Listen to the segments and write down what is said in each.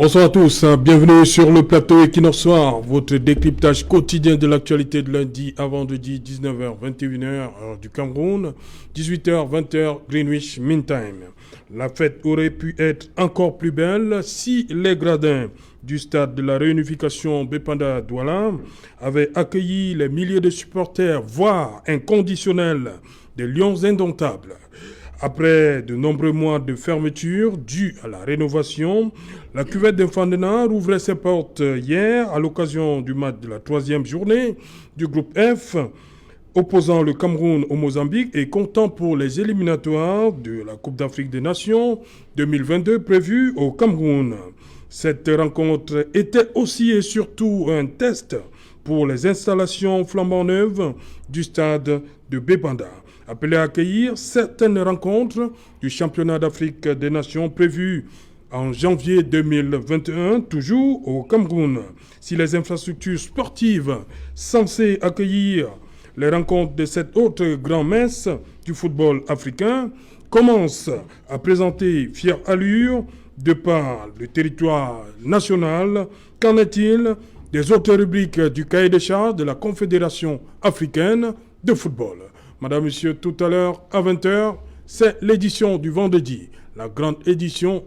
Bonsoir à tous, bienvenue sur le plateau Equinox Soir, votre décryptage quotidien de l'actualité de lundi à vendredi, 19h, 21h, heure du Cameroun, 18h, 20h, Greenwich Mean Time. La fête aurait pu être encore plus belle si les gradins du stade de la réunification Bépanda Douala avaient accueilli les milliers de supporters, voire inconditionnels, des Lions indomptables. Après de nombreux mois de fermeture due à la rénovation, la cuvette d'Infandena rouvrait ses portes hier à l'occasion du match de la 3e journée du groupe F opposant le Cameroun au Mozambique et comptant pour les éliminatoires de la Coupe d'Afrique des Nations 2022 prévue au Cameroun. Cette rencontre était aussi et surtout un test pour les installations flambant neuves du stade de Bépanda, appelé à accueillir certaines rencontres du championnat d'Afrique des Nations prévues en janvier 2021, toujours au Cameroun. Si les infrastructures sportives censées accueillir les rencontres de cette autre grand-messe du football africain commencent à présenter fière allure de par le territoire national, qu'en est-il des autres rubriques du cahier des charges de la Confédération africaine de football? Madame, Monsieur, tout à l'heure, à 20h, c'est l'édition du vendredi, la grande édition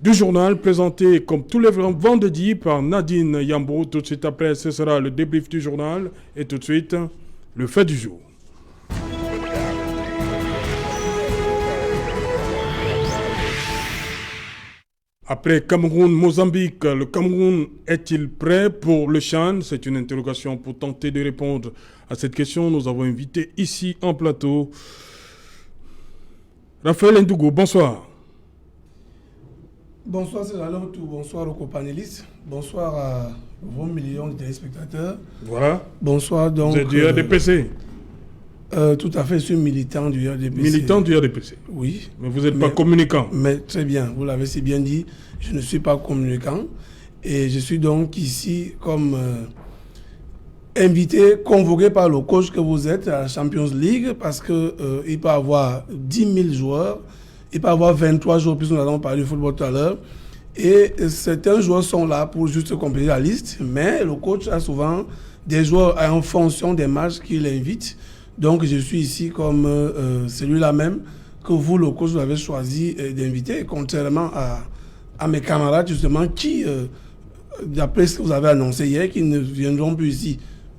du journal présentée comme tous les vendredis par Nadine Yambo. Tout de suite après, ce sera le débrief du journal et tout de suite, le fait du jour. Après Cameroun-Mozambique, le Cameroun est-il prêt pour le CHAN? C'est une interrogation. Pour tenter de répondre à cette question, nous avons invité ici en plateau Raphaël Ndougo. Bonsoir. Bonsoir, c'est la tout. Bonsoir aux copanélistes. Bonsoir à vos millions de téléspectateurs. Voilà. Bonsoir donc. Vous êtes du RDPC? Tout à fait, je suis militant du RDPC. Militant du RDPC? Oui. Mais vous n'êtes pas communicant? Mais très bien, vous l'avez si bien dit, je ne suis pas communicant. Et je suis donc ici comme invité, convoqué par le coach que vous êtes à la Champions League, parce qu'il peut avoir 10 000 joueurs, il peut avoir 23 joueurs, puisque nous allons parler du football tout à l'heure. Et certains joueurs sont là pour juste compléter la liste, mais le coach a souvent des joueurs en fonction des matchs qu'il invite. Donc, je suis ici comme celui-là même que vous, le coach, vous avez choisi d'inviter, contrairement à mes camarades, justement, qui, d'après ce que vous avez annoncé hier, qui ne viendront plus ici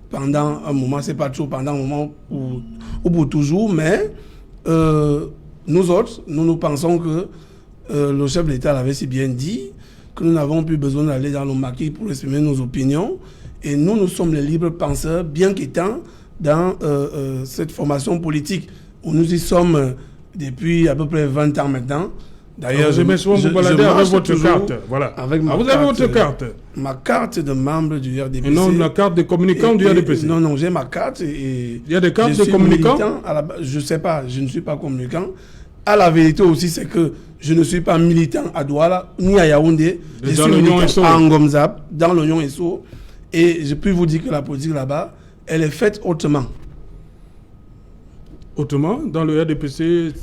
pendant un moment, c'est pas toujours pendant un moment ou pour toujours, mais nous autres, nous pensons que le chef de l'État l'avait si bien dit, que nous n'avons plus besoin d'aller dans le maquis pour exprimer nos opinions, et nous sommes les libres penseurs, bien qu'étant dans cette formation politique où nous y sommes depuis à peu près 20 ans maintenant. D'ailleurs, je vous balader avec votre carte. Voilà. Avec vous avez votre carte? Ma carte de membre du RDPC. Et non, la carte de communicant du RDPC. Non, j'ai ma carte. Et il y a des cartes de communicant? Je ne sais pas, je ne suis pas communicant. À la vérité aussi, c'est que je ne suis pas militant à Douala, ni à Yaoundé. Je suis militant à Ngomzab, dans l'Oignon Esso. Et je peux vous dire que la politique là-bas, elle est faite autrement. Autrement? Dans le RDPC?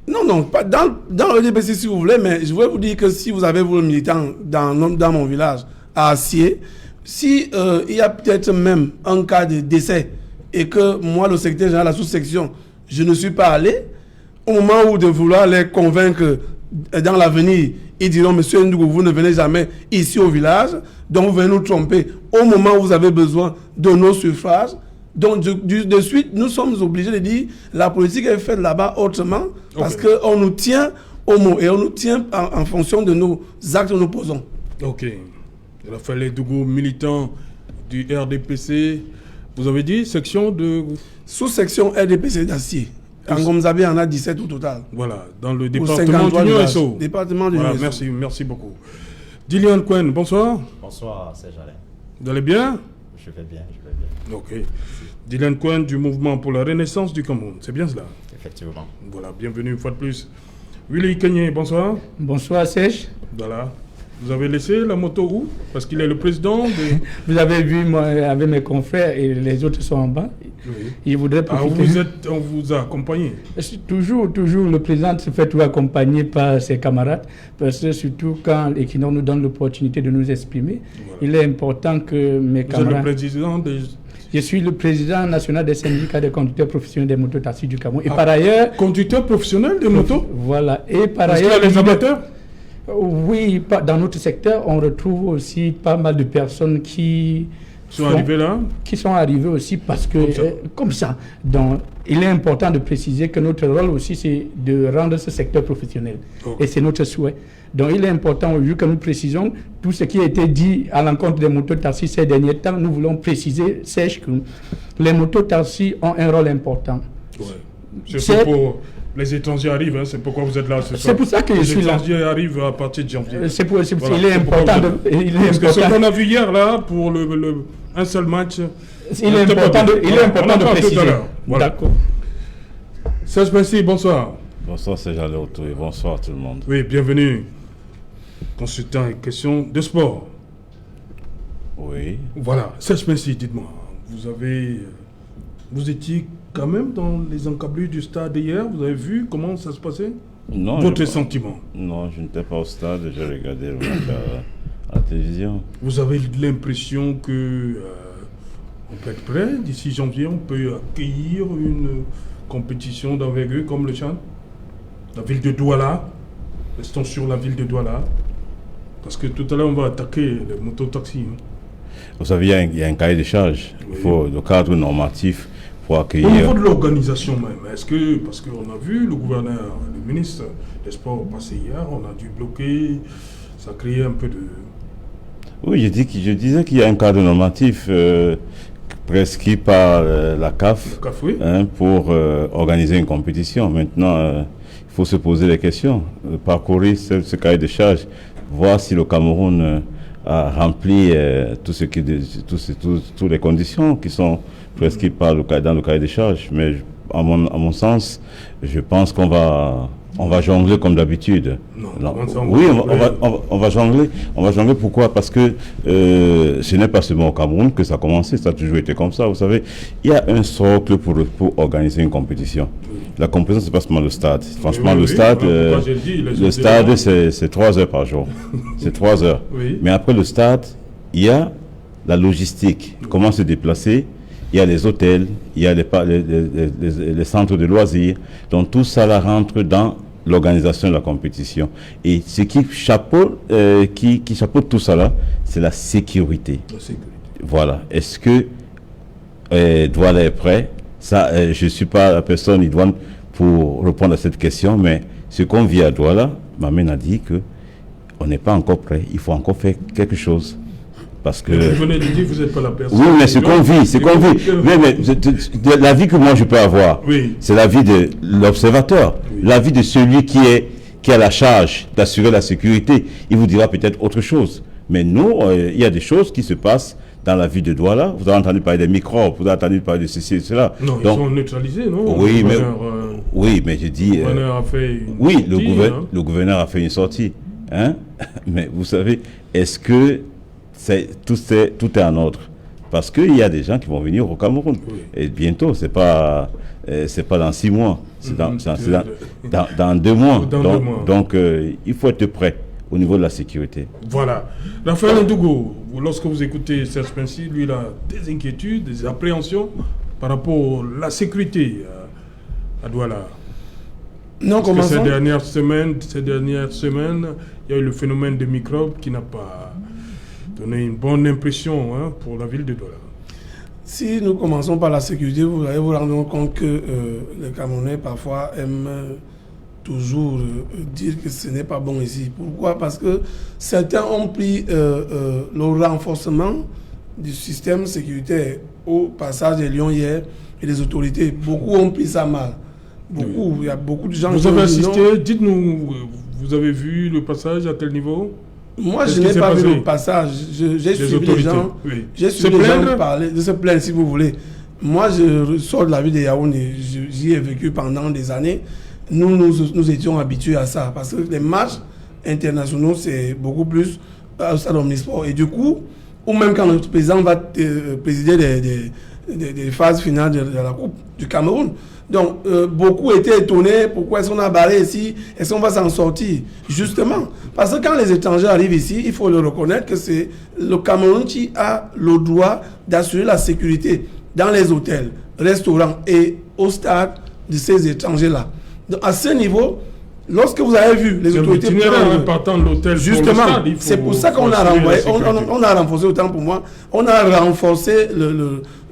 Non, pas dans le RDPC si vous voulez, mais je voulais vous dire que si vous avez vos militants dans mon village, à Assier, si il y a peut-être même un cas de décès et que moi, le secrétaire général de la sous-section, je ne suis pas allé, au moment où de vouloir les convaincre dans l'avenir, ils diront, monsieur Ndougo, vous ne venez jamais ici au village, donc vous venez nous tromper au moment où vous avez besoin de nos suffrages. Donc, de suite, nous sommes obligés de dire la politique est faite là-bas autrement, parce qu'on nous tient au mot et on nous tient en fonction de nos actes que nous posons. Ok. Raphaël Ndougo, militant du RDPC, vous avez dit section de... Sous-section RDPC d'Assier. En Ngomzabé, on a 17 au total. Voilà, dans le département d'Union Esso. Département d'Union Esso. Voilà, merci beaucoup. Dilian Cohen, bonsoir. Bonsoir, Serge Alain. Vous allez bien? Je vais bien. Ok. Dilian Cohen du Mouvement pour la Renaissance du Cameroun, c'est bien cela? Effectivement. Voilà, bienvenue une fois de plus. Willy Kenyé, bonsoir. Bonsoir Serge. Voilà. Vous avez laissé la moto où? Parce qu'il est le président de... Vous avez vu, moi, avec mes confrères et les autres sont en bas. Oui. Ils voudraient profiter. On vous a accompagné? Toujours, le président se fait toujours accompagner par ses camarades, parce que surtout quand l'Equinor nous donne l'opportunité de nous exprimer, voilà. Il est important que mes camarades... Vous êtes le président des... Je suis le président national des syndicats des conducteurs professionnels des motos taxis du Cameroun. Et par ailleurs... Conducteurs professionnels de motos? Voilà. Et par Parce ailleurs... qu'il y a les amateurs? Oui, dans notre secteur, on retrouve aussi pas mal de personnes qui sont arrivées là, qui sont arrivées aussi parce que comme ça. Donc, il est important de préciser que notre rôle aussi, c'est de rendre ce secteur professionnel. Okay. Et c'est notre souhait. Donc, il est important aujourd'hui que nous précisons tout ce qui a été dit à l'encontre des motos-taxis ces derniers temps. Nous voulons préciser, sache que les motos-taxis ont un rôle important. Ouais. C'est pour... Les étrangers arrivent, hein, c'est pourquoi vous êtes là ce soir. C'est pour ça que je suis là. Les étrangers arrivent à partir de janvier. Voilà. Il est important de... Parce que ce qu'on a vu hier, là, pour un seul match... Il est important de préciser. Voilà. D'accord. Serge Pensy, bonsoir. Bonsoir Serge Aléoto et bonsoir tout le monde. Oui, bienvenue. Consultant et question de sport. Oui. Voilà, Serge Pensy, dites-moi, vous étiez quand même dans les encablures du stade hier, vous avez vu comment ça se passait? Non. Votre sentiment? Non, je n'étais pas au stade, j'ai regardé le match à la télévision. Vous avez l'impression que on peut être prêt, d'ici janvier, on peut accueillir une compétition d'envergure comme le Tchad? La ville de Douala, restons sur la ville de Douala, parce que tout à l'heure on va attaquer les mototaxis. Vous savez, il y a un cahier de charge, oui. Il faut le cadre normatif. Accueillir. Au niveau de l'organisation même, est-ce que, parce qu'on a vu le gouverneur, le ministre des Sports passer hier, on a dû bloquer, ça créait un peu de... Oui, je disais qu'il y a un cadre normatif prescrit par la CAF, oui. Pour organiser une compétition. Maintenant, il faut se poser les questions, parcourir ce cahier de charge, voir si le Cameroun a rempli toutes les conditions qui sont prescrites dans le cahier de charges. Mais à mon sens, je pense qu'on va jongler comme d'habitude. Oui, on va jongler. On va jongler pourquoi? Parce que ce n'est pas seulement au Cameroun que ça a commencé, ça a toujours été comme ça. Vous savez, il y a un socle pour organiser une compétition. La compétition, c'est pas seulement le stade. Franchement, le stade, c'est 3 heures par jour. C'est 3 heures. Oui. Mais après le stade, il y a la logistique. Comment se déplacer? Il y a les hôtels, il y a les centres de loisirs. Donc tout ça là rentre dans l'organisation de la compétition. Et ce qui chapeaute tout ça là, c'est la sécurité. Voilà. Est-ce que Douala est prêt? Ça, je ne suis pas la personne idoine pour répondre à cette question, mais ce qu'on vit à Douala, Mamène a dit qu'on n'est pas encore prêt. Il faut encore faire quelque chose. Parce que... Vous venez de dire que vous n'êtes pas la personne. Oui, mais ce qu'on vit, mais la vie que moi je peux avoir, oui. C'est la vie de l'observateur, oui. La vie de celui qui a la charge d'assurer la sécurité. Il vous dira peut-être autre chose. Mais nous, il y a des choses qui se passent dans la vie de Douala. Vous avez entendu parler des microbes, vous avez entendu parler de ceci et cela. Non, donc, ils sont neutralisés, non? Oui, mais je dis... Le gouverneur a fait une sortie, le gouverneur a fait une sortie. Hein? Mais vous savez, est-ce que tout est en ordre? Parce qu'il y a des gens qui vont venir au Cameroun. Oui. Et bientôt, c'est pas dans 6 mois. C'est dans 2 mois. Donc, il faut être prêt au niveau de la sécurité. Voilà. Raphaël Ndougo, lorsque vous écoutez Serge Pensy, lui, il a des inquiétudes, des appréhensions par rapport à la sécurité à Douala. Non, parce que ces dernières semaines, il y a eu le phénomène des microbes qui n'a pas donné une bonne impression pour la ville de Douala. Si nous commençons par la sécurité, vous allez vous rendre compte que les Camerounais parfois aiment toujours dire que ce n'est pas bon ici. Pourquoi? Parce que certains ont pris le renforcement du système sécuritaire au passage des Lions hier et les autorités. Beaucoup ont pris ça mal. Beaucoup, il y a beaucoup de gens... Vous avez assisté, dites-nous, vous avez vu le passage à quel niveau? Moi, je n'ai pas vu le passage. J'ai suivi les gens. Oui. J'ai suivi les gens parler, de se plaindre si vous voulez. Moi, je sors de la ville de Yaoundé. J'y ai vécu pendant des années. Nous étions habitués à ça. Parce que les matchs internationaux, c'est beaucoup plus au stade omnisport. Et du coup, ou même quand notre président va présider des phases finales de la Coupe du Cameroun. Donc, beaucoup étaient étonnés, pourquoi est-ce qu'on a barré ici, est-ce qu'on va s'en sortir? Justement, parce que quand les étrangers arrivent ici, il faut le reconnaître que c'est le Cameroun qui a le droit d'assurer la sécurité dans les hôtels, restaurants et au stade de ces étrangers-là. Donc, à ce niveau, lorsque vous avez vu les autorités partant de l'hôtel, justement, c'est pour ça qu'on a renvoyé, on a renforcé, autant pour moi, on a renforcé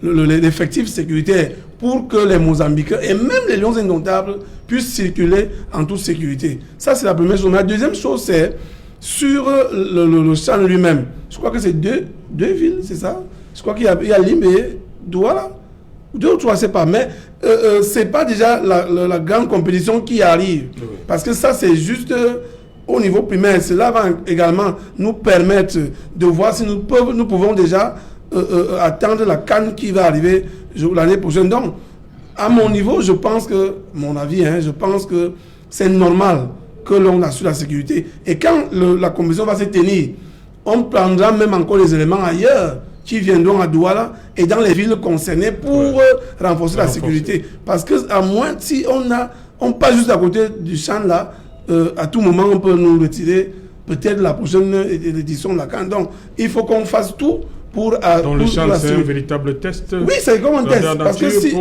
l'effectif sécuritaire pour que les Mozambicains et même les Lions indomptables puissent circuler en toute sécurité. Ça, c'est la première chose. La deuxième chose, c'est sur le champ lui-même. Je crois que c'est deux villes, c'est ça? Je crois qu'il y a Limbe et Douala. 2 ou 3, je ne sais pas. Mais ce n'est pas déjà la grande compétition qui arrive. Oui. Parce que ça, c'est juste au niveau primaire. Cela va également nous permettre de voir si nous pouvons déjà attendre la CAN qui va arriver l'année prochaine. Donc, à mon niveau, je pense que, mon avis, je pense que c'est normal que l'on assure la sécurité. Et quand la compétition va se tenir, on prendra même encore les éléments ailleurs qui viendront à Douala et dans les villes concernées pour renforcer la sécurité. Parce que à moins, si on passe juste à côté du champ là, à tout moment on peut nous retirer peut-être la prochaine édition de la CAN. Donc il faut qu'on fasse tout pour... Dans le champ, c'est un véritable test. Oui, c'est comme un test. Parce que si...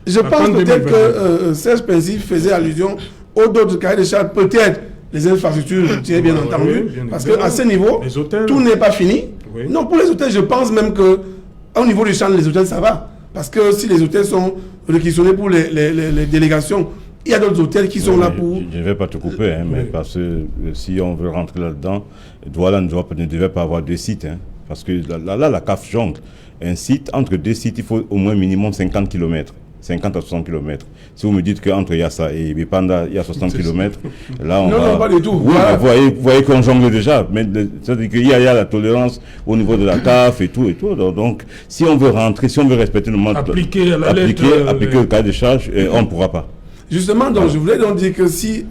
je pense peut-être que Serge Pensif faisait allusion aux d'autres cahiers de charges, peut-être les infrastructures, bien entendu, parce qu'à ce niveau, tout n'est pas fini. Oui. Non, pour les hôtels, je pense même qu'au niveau du champ, les hôtels, ça va. Parce que si les hôtels sont réquisitionnés pour les délégations, il y a d'autres hôtels qui sont là pour... Je ne vais pas te couper, mais parce que si on veut rentrer là-dedans, Douala ne devait pas avoir 2 sites. Parce que là, la CAF jongle. Un site, entre 2 sites, il faut au moins minimum 50 km. 50 à 60 km. Si vous me dites qu'entre Yassa et Bipanda, il y a 60 km, là on va... Non, pas du tout. Oui, voilà. Vous voyez qu'on jongle déjà. Mais c'est-à-dire qu'il y a la tolérance au niveau de la CAF et tout. Donc, si on veut rentrer, si on veut respecter le mode... Appliquer le cahier de charge, on ne pourra pas. Justement, donc, je voulais donc dire que si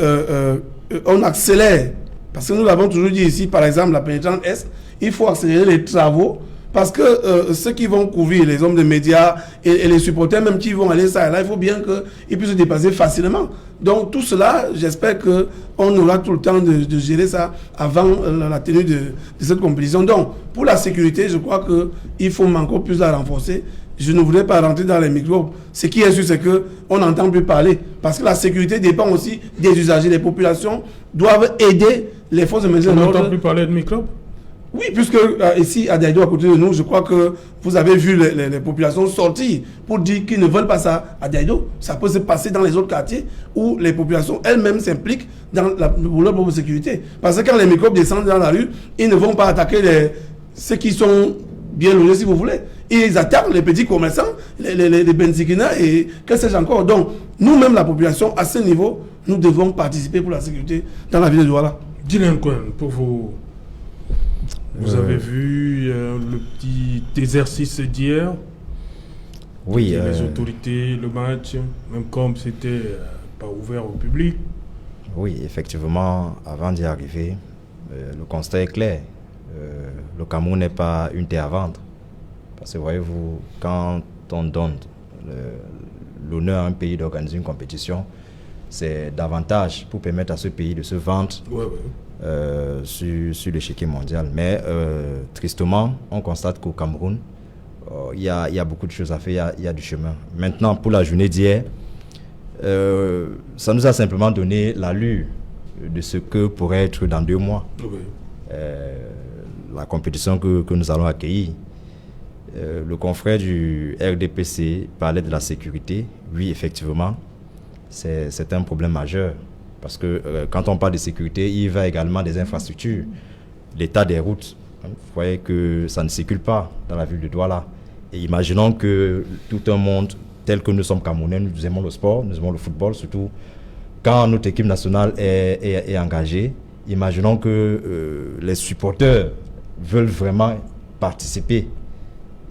on accélère, parce que nous l'avons toujours dit ici, par exemple, la pénétrante Est, il faut accélérer les travaux. Parce que ceux qui vont couvrir, les hommes de médias et les supporters même qui vont aller ça et là, il faut bien qu'ils puissent se déplacer facilement. Donc tout cela, j'espère qu'on aura tout le temps de gérer ça avant la tenue de cette compétition. Donc pour la sécurité, je crois qu'il faut encore plus la renforcer. Je ne voudrais pas rentrer dans les microbes. Ce qui est sûr, c'est qu'on n'entend plus parler. Parce que la sécurité dépend aussi des usagers. Les populations doivent aider les forces de maintien de l'ordre. On n'entend plus parler de microbes? Oui, puisque ici, à Diaïdo, à côté de nous, je crois que vous avez vu les populations sortir pour dire qu'ils ne veulent pas ça à Diaïdo. Ça peut se passer dans les autres quartiers où les populations elles-mêmes s'impliquent pour leur propre sécurité. Parce que quand les microbes descendent dans la rue, ils ne vont pas attaquer ceux qui sont bien logés, si vous voulez. Ils attaquent les petits commerçants, les benzikina et que sais-je encore. Donc, nous-mêmes, la population, à ce niveau, nous devons participer pour la sécurité dans la ville de Douala. Dylan Cohen, pour vous... Vous avez vu le petit exercice d'hier? Oui. Les autorités, le match, même comme c'était pas ouvert au public. Oui, effectivement, avant d'y arriver, le constat est clair. Le Cameroun n'est pas une terre à vendre. Parce que voyez-vous, quand on donne l'honneur à un pays d'organiser une compétition, c'est davantage pour permettre à ce pays de se vendre. Sur l'échiquier mondial. Mais tristement, on constate qu'au Cameroun, il y a beaucoup de choses à faire, il y a du chemin. Maintenant, pour la journée d'hier, ça nous a simplement donné l'allure de ce que pourrait être dans 2 mois la compétition que nous allons accueillir. Le confrère du RDPC parlait de la sécurité. Oui, effectivement, c'est un problème majeur. Parce que quand on parle de sécurité, il va également des infrastructures, l'état des routes. Vous voyez que ça ne circule pas dans la ville de Douala. Et imaginons que tout un monde tel que nous sommes Camerounais, nous aimons le sport, nous aimons le football, surtout quand notre équipe nationale est engagée. Imaginons que les supporters veulent vraiment participer.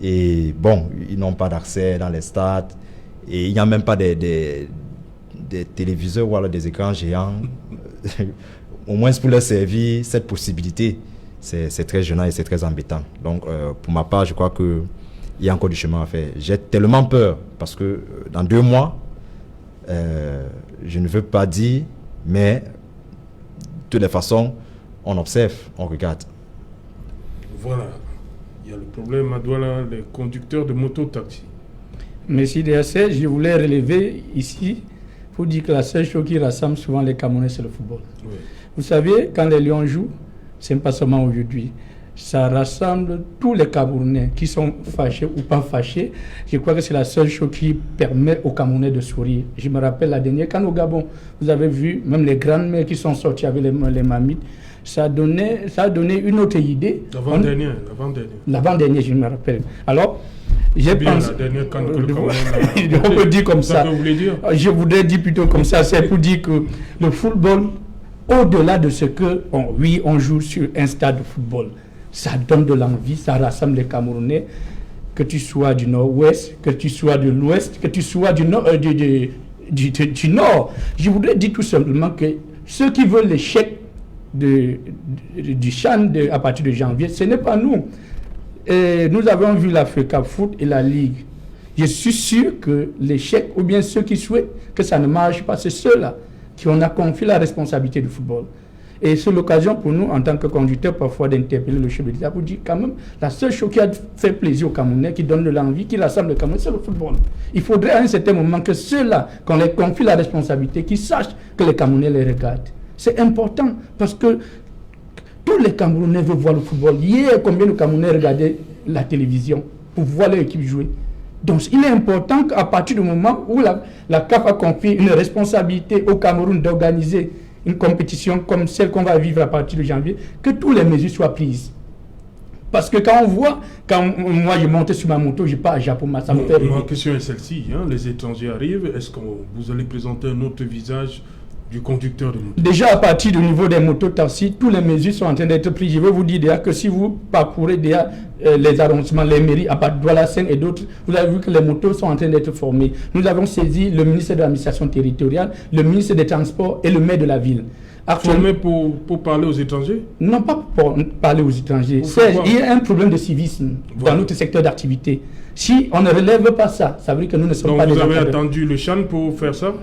Et bon, ils n'ont pas d'accès dans les stades. Et il n'y a même pas des téléviseurs ou alors des écrans géants au moins pour leur servir cette possibilité, c'est très gênant et c'est très embêtant. Donc, pour ma part, je crois qu'il y a encore du chemin à faire. J'ai tellement peur parce que dans 2 mois, je ne veux pas dire, mais de toutes les façons, on observe, on regarde. Voilà. Il y a le problème à Douala, les conducteurs de moto-taxi. Merci DSS. Je voulais relever ici pour dire que la seule chose qui rassemble souvent les Camerounais, c'est le football. Oui. Vous savez, quand les Lions jouent, ce n'est pas seulement aujourd'hui. Ça rassemble tous les Camerounais qui sont fâchés ou pas fâchés. Je crois que c'est la seule chose qui permet aux Camerounais de sourire. Je me rappelle la dernière, quand au Gabon, vous avez vu, même les grandes-mères qui sont sorties avec les mamites, ça a donné une autre idée. L'avant-dernière, je me rappelle. Alors, j'ai pensé... On peut dire comme ça. Je voudrais dire plutôt comme ça. C'est pour dire que le football, au-delà de ce que, on joue sur un stade de football, ça donne de l'envie, ça rassemble les Camerounais, que tu sois du nord-ouest, que tu sois de l'ouest, que tu sois du nord. Je voudrais dire tout simplement que ceux qui veulent l'échec du CHAN à partir de janvier, ce n'est pas nous. Et nous avons vu l'Africa Foot et la Ligue. Je suis sûr que l'échec, ou bien ceux qui souhaitent que ça ne marche pas, c'est ceux-là qui ont confié la responsabilité du football. Et c'est l'occasion pour nous, en tant que conducteurs, parfois d'interpeller le chef de l'État pour dire quand même, la seule chose qui a fait plaisir aux Camerounais, qui donne de l'envie, qui rassemble les Camerounais, c'est le football. Il faudrait à un certain moment que ceux-là, qu'on les confie la responsabilité, qu'ils sachent que les Camerounais les regardent. C'est important parce que tous les Camerounais veulent voir le football. Hier, combien de Camerounais regardaient la télévision pour voir leur équipe jouer? Donc, il est important qu'à partir du moment où la CAF a confié une responsabilité au Cameroun d'organiser une compétition comme celle qu'on va vivre à partir de janvier, que toutes les mesures soient prises. Parce que quand on voit, quand moi je monte sur ma moto, je pars à Japon, ça me fait rêver. Ma question est celle-ci, les étrangers arrivent, est-ce que vous allez présenter un autre visage du conducteur de moto? Déjà, à partir du niveau des motos-taxis, toutes les mesures sont en train d'être prises. Je veux vous dire déjà que si vous parcourez déjà les arrondissements, les mairies, à part Douala, Seine et d'autres, vous avez vu que les motos sont en train d'être formées. Nous avons saisi le ministre de l'administration territoriale, le ministre des Transports et le maire de la ville. Formés pour parler aux étrangers? Non, pas pour parler aux étrangers. Il y a un problème de civisme dans notre secteur d'activité. Si on ne relève pas ça, ça veut dire que nous ne sommes pas des encadrés. Donc vous avez attendu le CHAN pour faire ça?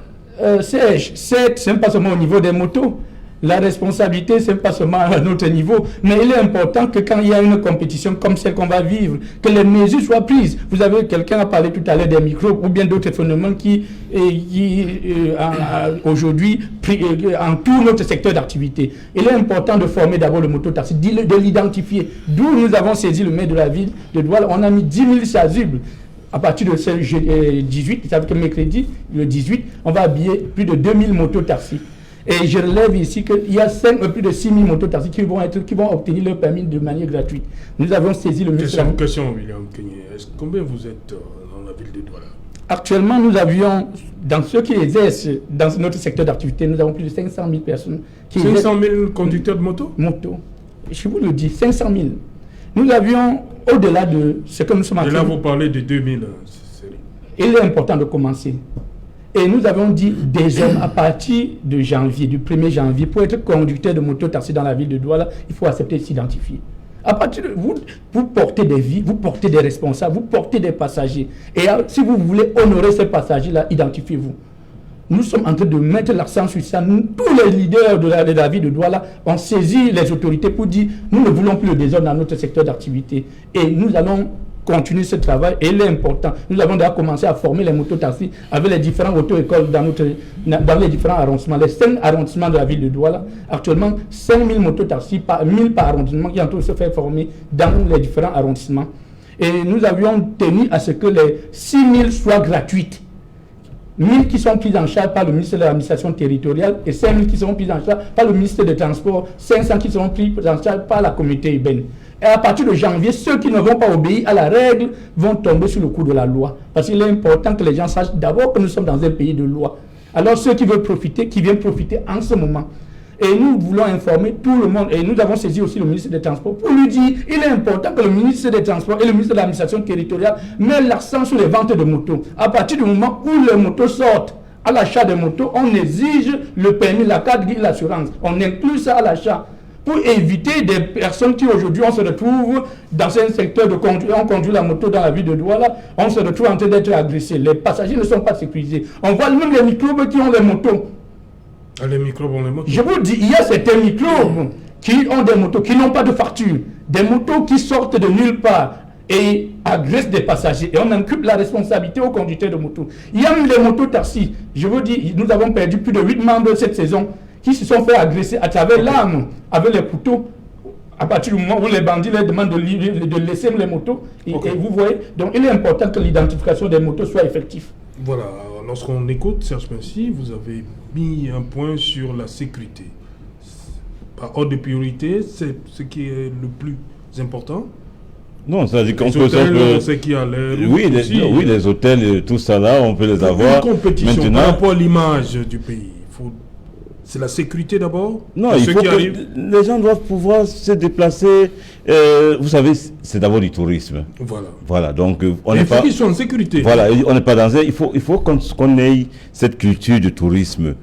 C'est pas seulement au niveau des motos. La responsabilité, c'est pas seulement à notre niveau, mais il est important que quand il y a une compétition comme celle qu'on va vivre, que les mesures soient prises. Vous avez quelqu'un a parlé tout à l'heure des microbes ou bien d'autres phénomènes qui aujourd'hui entourent notre secteur d'activité. Il est important de former d'abord le mototaxi, de l'identifier. D'où nous avons saisi le maire de la ville de Douala. On a mis 10 000 chasubles. À partir de ce 18, vous savez que mercredi, le 18, on va habiller plus de 2000 mototaxis. Et je relève ici qu'il y a plus de 6000 mototaxis qui vont obtenir leur permis de manière gratuite. Nous avons saisi le ministre. Question, William Kenyé. Combien vous êtes dans la ville de Douala? Actuellement, nous avions, dans ceux qui exercent dans notre secteur d'activité, nous avons plus de 500 000 personnes. 500 000 conducteurs de moto? Je vous le dis, 500 000. Nous avions, au-delà de ce que nous sommes en train de... Et là, vous parlez de 2000. Il est important de commencer. Et nous avons dit des hommes à partir de janvier, du 1er janvier, pour être conducteur de moto-taxi dans la ville de Douala, il faut accepter de s'identifier. À partir de vous portez des vies, vous portez des responsables, vous portez des passagers. Et si vous voulez honorer ces passagers-là, identifiez-vous. Nous sommes en train de mettre l'accent sur ça. Tous les leaders de la ville de Douala ont saisi les autorités pour dire nous ne voulons plus le désordre dans notre secteur d'activité. Et nous allons continuer ce travail et il est important. Nous avons déjà commencé à former les mototaxis avec les différentes auto-écoles dans les différents arrondissements. Les 5 arrondissements de la ville de Douala, actuellement 5000 mototaxis, 1000 par arrondissement qui sont en train de se faire former dans les différents arrondissements. Et nous avions tenu à ce que les 6000 soient gratuites. 1000 qui sont prises en charge par le ministre de l'administration territoriale et 5000 qui seront prises en charge par le ministre des Transports, 500 qui seront prises en charge par la communauté urbaine. Et à partir de janvier, ceux qui ne vont pas obéir à la règle vont tomber sur le coup de la loi. Parce qu'il est important que les gens sachent d'abord que nous sommes dans un pays de loi. Alors ceux qui veulent profiter, qui viennent profiter en ce moment. Et nous voulons informer tout le monde. Et nous avons saisi aussi le ministre des Transports pour lui dire il est important que le ministre des Transports et le ministre de l'administration territoriale mettent l'accent sur les ventes de motos. À partir du moment où les motos sortent à l'achat des motos, on exige le permis, la carte grise, l'assurance. On inclut ça à l'achat pour éviter des personnes qui aujourd'hui, on se retrouve dans un secteur de conduite, on conduit la moto dans la ville de Douala, on se retrouve en train d'être agressé. Les passagers ne sont pas sécurisés. On voit même les microbes qui ont les motos. Les microbes ont les motos. Je vous dis, il y a certains microbes qui ont des motos, qui n'ont pas de facture, des motos qui sortent de nulle part et agressent des passagers. Et on inculpe la responsabilité aux conducteurs de motos. Il y a même les motos taxis. Je vous dis, nous avons perdu plus de 8 membres cette saison qui se sont fait agresser à travers l'arme, avec les couteaux, à partir du moment où les bandits leur demandent de laisser les motos. Et vous voyez, donc il est important que l'identification des motos soit effective. Voilà, lorsqu'on écoute Serge Pensy, vous avez mis un point sur la sécurité. Par ordre de priorité, c'est ce qui est le plus important. Non, c'est-à-dire qu'on peut... Oui, les hôtels, tout ça là, on peut les avoir. Une compétition maintenant, par rapport à l'image du pays. C'est la sécurité d'abord. Non, il faut que les gens doivent pouvoir se déplacer. Vous savez, c'est d'abord du tourisme. Voilà. Donc, on n'est pas... Il faut qu'ils soient en sécurité. Voilà, on n'est pas dans un... Il faut qu'on ait cette culture de tourisme.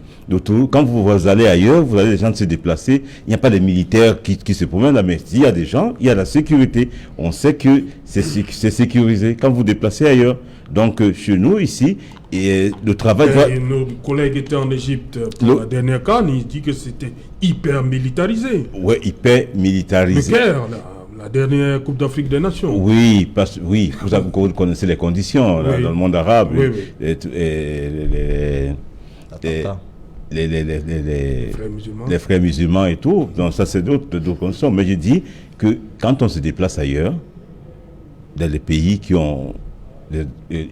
Quand vous allez ailleurs, vous allez les gens se déplacer. Il n'y a pas de militaires qui se promènent là, mais il y a des gens, il y a la sécurité. On sait que c'est sécurisé quand vous déplacez ailleurs. Donc, chez nous, ici, et le travail... Nos collègues étaient en Égypte pour la dernière CAN, ils disent que c'était hyper militarisé. Oui, hyper militarisé. Le Caire, la dernière Coupe d'Afrique des Nations. Oui, vous connaissez les conditions là, dans le monde arabe. Les frères musulmans et tout. Donc ça, c'est d'autres conditions. Mais je dis que quand on se déplace ailleurs, dans les pays qui ont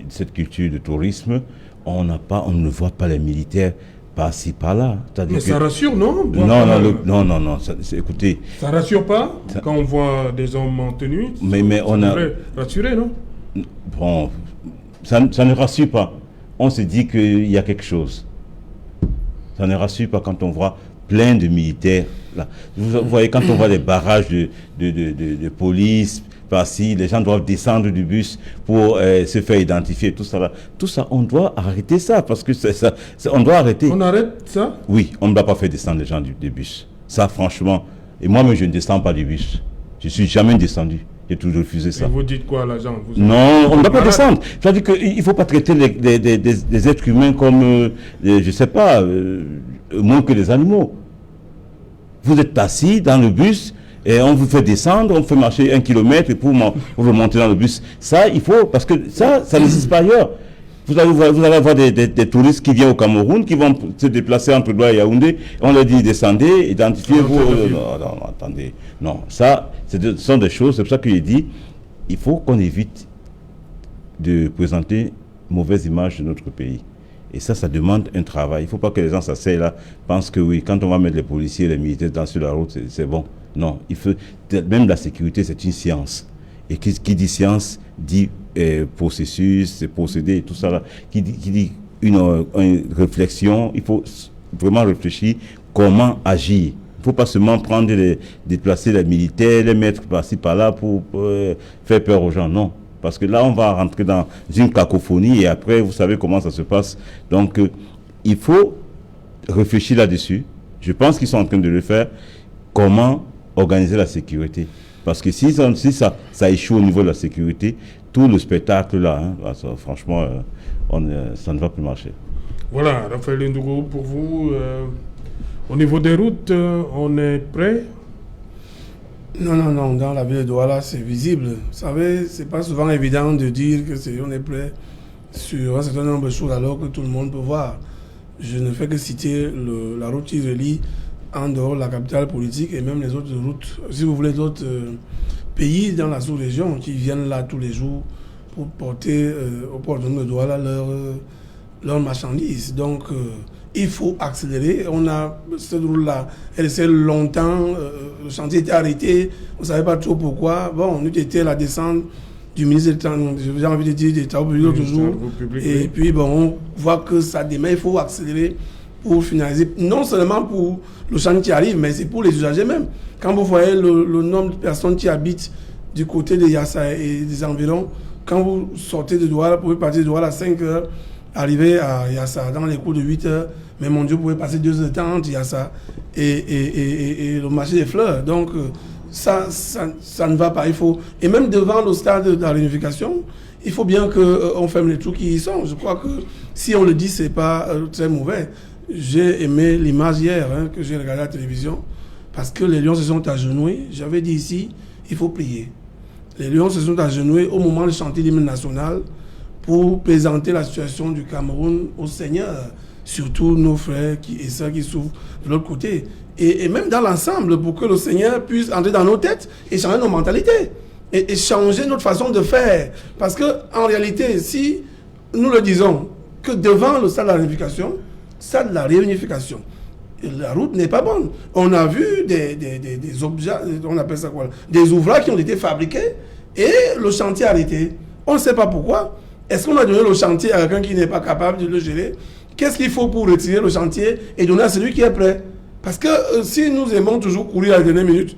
cette culture de tourisme, on ne voit pas les militaires par-ci, par-là. Mais ça rassure, non? Non. Écoutez. Ça rassure pas quand on voit des hommes en tenue? Mais on a... rassuré, non? Bon, ça ne rassure pas. On se dit qu'il y a quelque chose. Ça ne rassure pas quand on voit plein de militaires là. Vous voyez, quand on voit des barrages de police, par-ci, les gens doivent descendre du bus pour se faire identifier, tout ça là. Tout ça, on doit arrêter ça, parce que on doit arrêter. On arrête ça? Oui, on ne doit pas faire descendre les gens du bus. Ça, franchement. Et moi-même, je ne descends pas du bus. Je ne suis jamais descendu. J'ai toujours refusé ça. Et vous dites quoi à l'agent? Non, on ne doit pas descendre. C'est-à-dire qu'il ne faut pas traiter des êtres humains comme, je ne sais pas, moins que des animaux. Vous êtes assis dans le bus et on vous fait descendre, on vous fait marcher 1 kilomètre pour remonter dans le bus. Ça, il faut, parce que ça n'existe pas ailleurs. Vous allez avoir des touristes qui viennent au Cameroun, qui vont se déplacer entre Douala et Yaoundé. On leur dit descendez, identifiez-vous. Non, attendez. Non, ça, ce sont des choses, c'est pour ça que j'ai dit, il faut qu'on évite de présenter mauvaise image de notre pays. Et ça demande un travail. Il ne faut pas que les gens s'asseyent là, pensent que oui, quand on va mettre les policiers, les militaires sur la route, c'est bon. Non, même la sécurité, c'est une science. Et qui dit science, dit processus, procédés, tout ça là, qui dit une réflexion. Il faut vraiment réfléchir comment agir. Il ne faut pas seulement déplacer les militaires, les mettre par-ci par-là pour faire peur aux gens. Non, parce que là on va rentrer dans une cacophonie et après vous savez comment ça se passe. Donc il faut réfléchir là-dessus. Je pense qu'ils sont en train de le faire. Comment organiser la sécurité? Parce que si ça échoue au niveau de la sécurité, tout le spectacle là, franchement, ça ne va plus marcher. Voilà, Raphaël Ndougou, pour vous, au niveau des routes, on est prêt? Non, dans la ville de Douala, c'est visible. Vous savez, c'est pas souvent évident de dire qu'on est prêt sur un certain nombre de choses alors que tout le monde peut voir. Je ne fais que citer la route qui relie en dehors de la capitale politique et même les autres routes, si vous voulez, d'autres pays dans la sous-région qui viennent là tous les jours pour porter au port de Douala leurs marchandises. Donc, il faut accélérer. On a cette route-là, elle s'est longtemps, le chantier était arrêté, on ne savait pas trop pourquoi. Bon, on était à la descente du ministre j'ai envie de dire, des travaux publics l'autre jour. Et puis, bon, on voit que ça démarre, il faut accélérer pour finaliser, non seulement pour le chantier qui arrive, mais c'est pour les usagers même. Quand vous voyez le nombre de personnes qui habitent du côté de Yassa et des environs, quand vous sortez de Douala, vous pouvez partir de Douala à 5 heures, arriver à Yassa dans les coups de 8 heures, mais mon Dieu, vous pouvez passer 2 heures de temps, Yassa, et le marché des fleurs. Donc, ça ne va pas. Il faut, et même devant le stade de la réunification, il faut bien qu'on ferme les trous qui y sont. Je crois que si on le dit, c'est pas très mauvais. J'ai aimé l'image hier que j'ai regardé à la télévision, parce que les Lions se sont agenouillés. J'avais dit ici, il faut prier. Les Lions se sont agenouillés au moment de chanter l'hymne national pour présenter la situation du Cameroun au Seigneur, surtout nos frères et sœurs qui souffrent de l'autre côté. Et même dans l'ensemble, pour que le Seigneur puisse entrer dans nos têtes et changer nos mentalités. Et changer notre façon de faire. Parce qu'en réalité, si nous le disons, que devant le stade de la réunification, la route n'est pas bonne. On a vu des objets, on appelle ça quoi, des ouvrages qui ont été fabriqués et le chantier arrêté. On ne sait pas pourquoi. Est-ce qu'on a donné le chantier à quelqu'un qui n'est pas capable de le gérer? Qu'est-ce qu'il faut pour retirer le chantier et donner à celui qui est prêt? Parce que si nous aimons toujours courir à la dernière minute,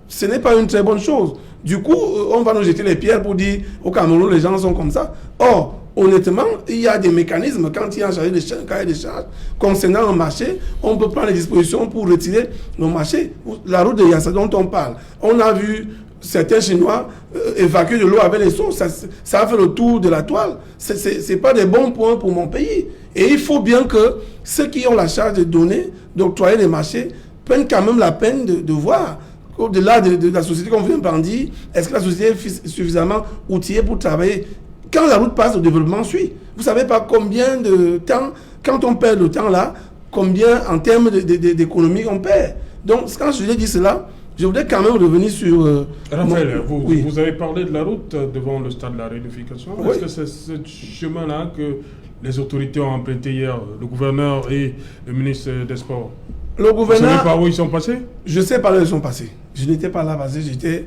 ce n'est pas une très bonne chose. Du coup, on va nous jeter les pierres pour dire au Cameroun, les gens sont comme ça. Or, honnêtement, il y a des mécanismes. Quand il y a un cahier de charges concernant un marché, on peut prendre les dispositions pour retirer le marché. La route de Yassa dont on parle, on a vu certains Chinois évacuer de l'eau avec les seaux. Ça a fait le tour de la toile. Ce n'est pas des bons points pour mon pays. Et il faut bien que ceux qui ont la charge de donner, d'octroyer les marchés, prennent quand même la peine de voir. Au-delà de la société qu'on vient d'en dire, est-ce que la société est suffisamment outillée pour travailler? Quand la route passe, le développement suit. Vous ne savez pas combien de temps, quand on perd le temps là, combien en termes d'économie on perd. Donc, quand je dis cela, je voudrais quand même revenir sur... Raphaël, vous avez parlé de la route devant le stade de la réunification. Oui. Est-ce que c'est ce chemin-là que les autorités ont emprunté hier, le gouverneur et le ministre des Sports? Le gouverneur... Vous savez par où ils sont passés? Je sais par où ils sont passés. Je n'étais pas là parce que j'étais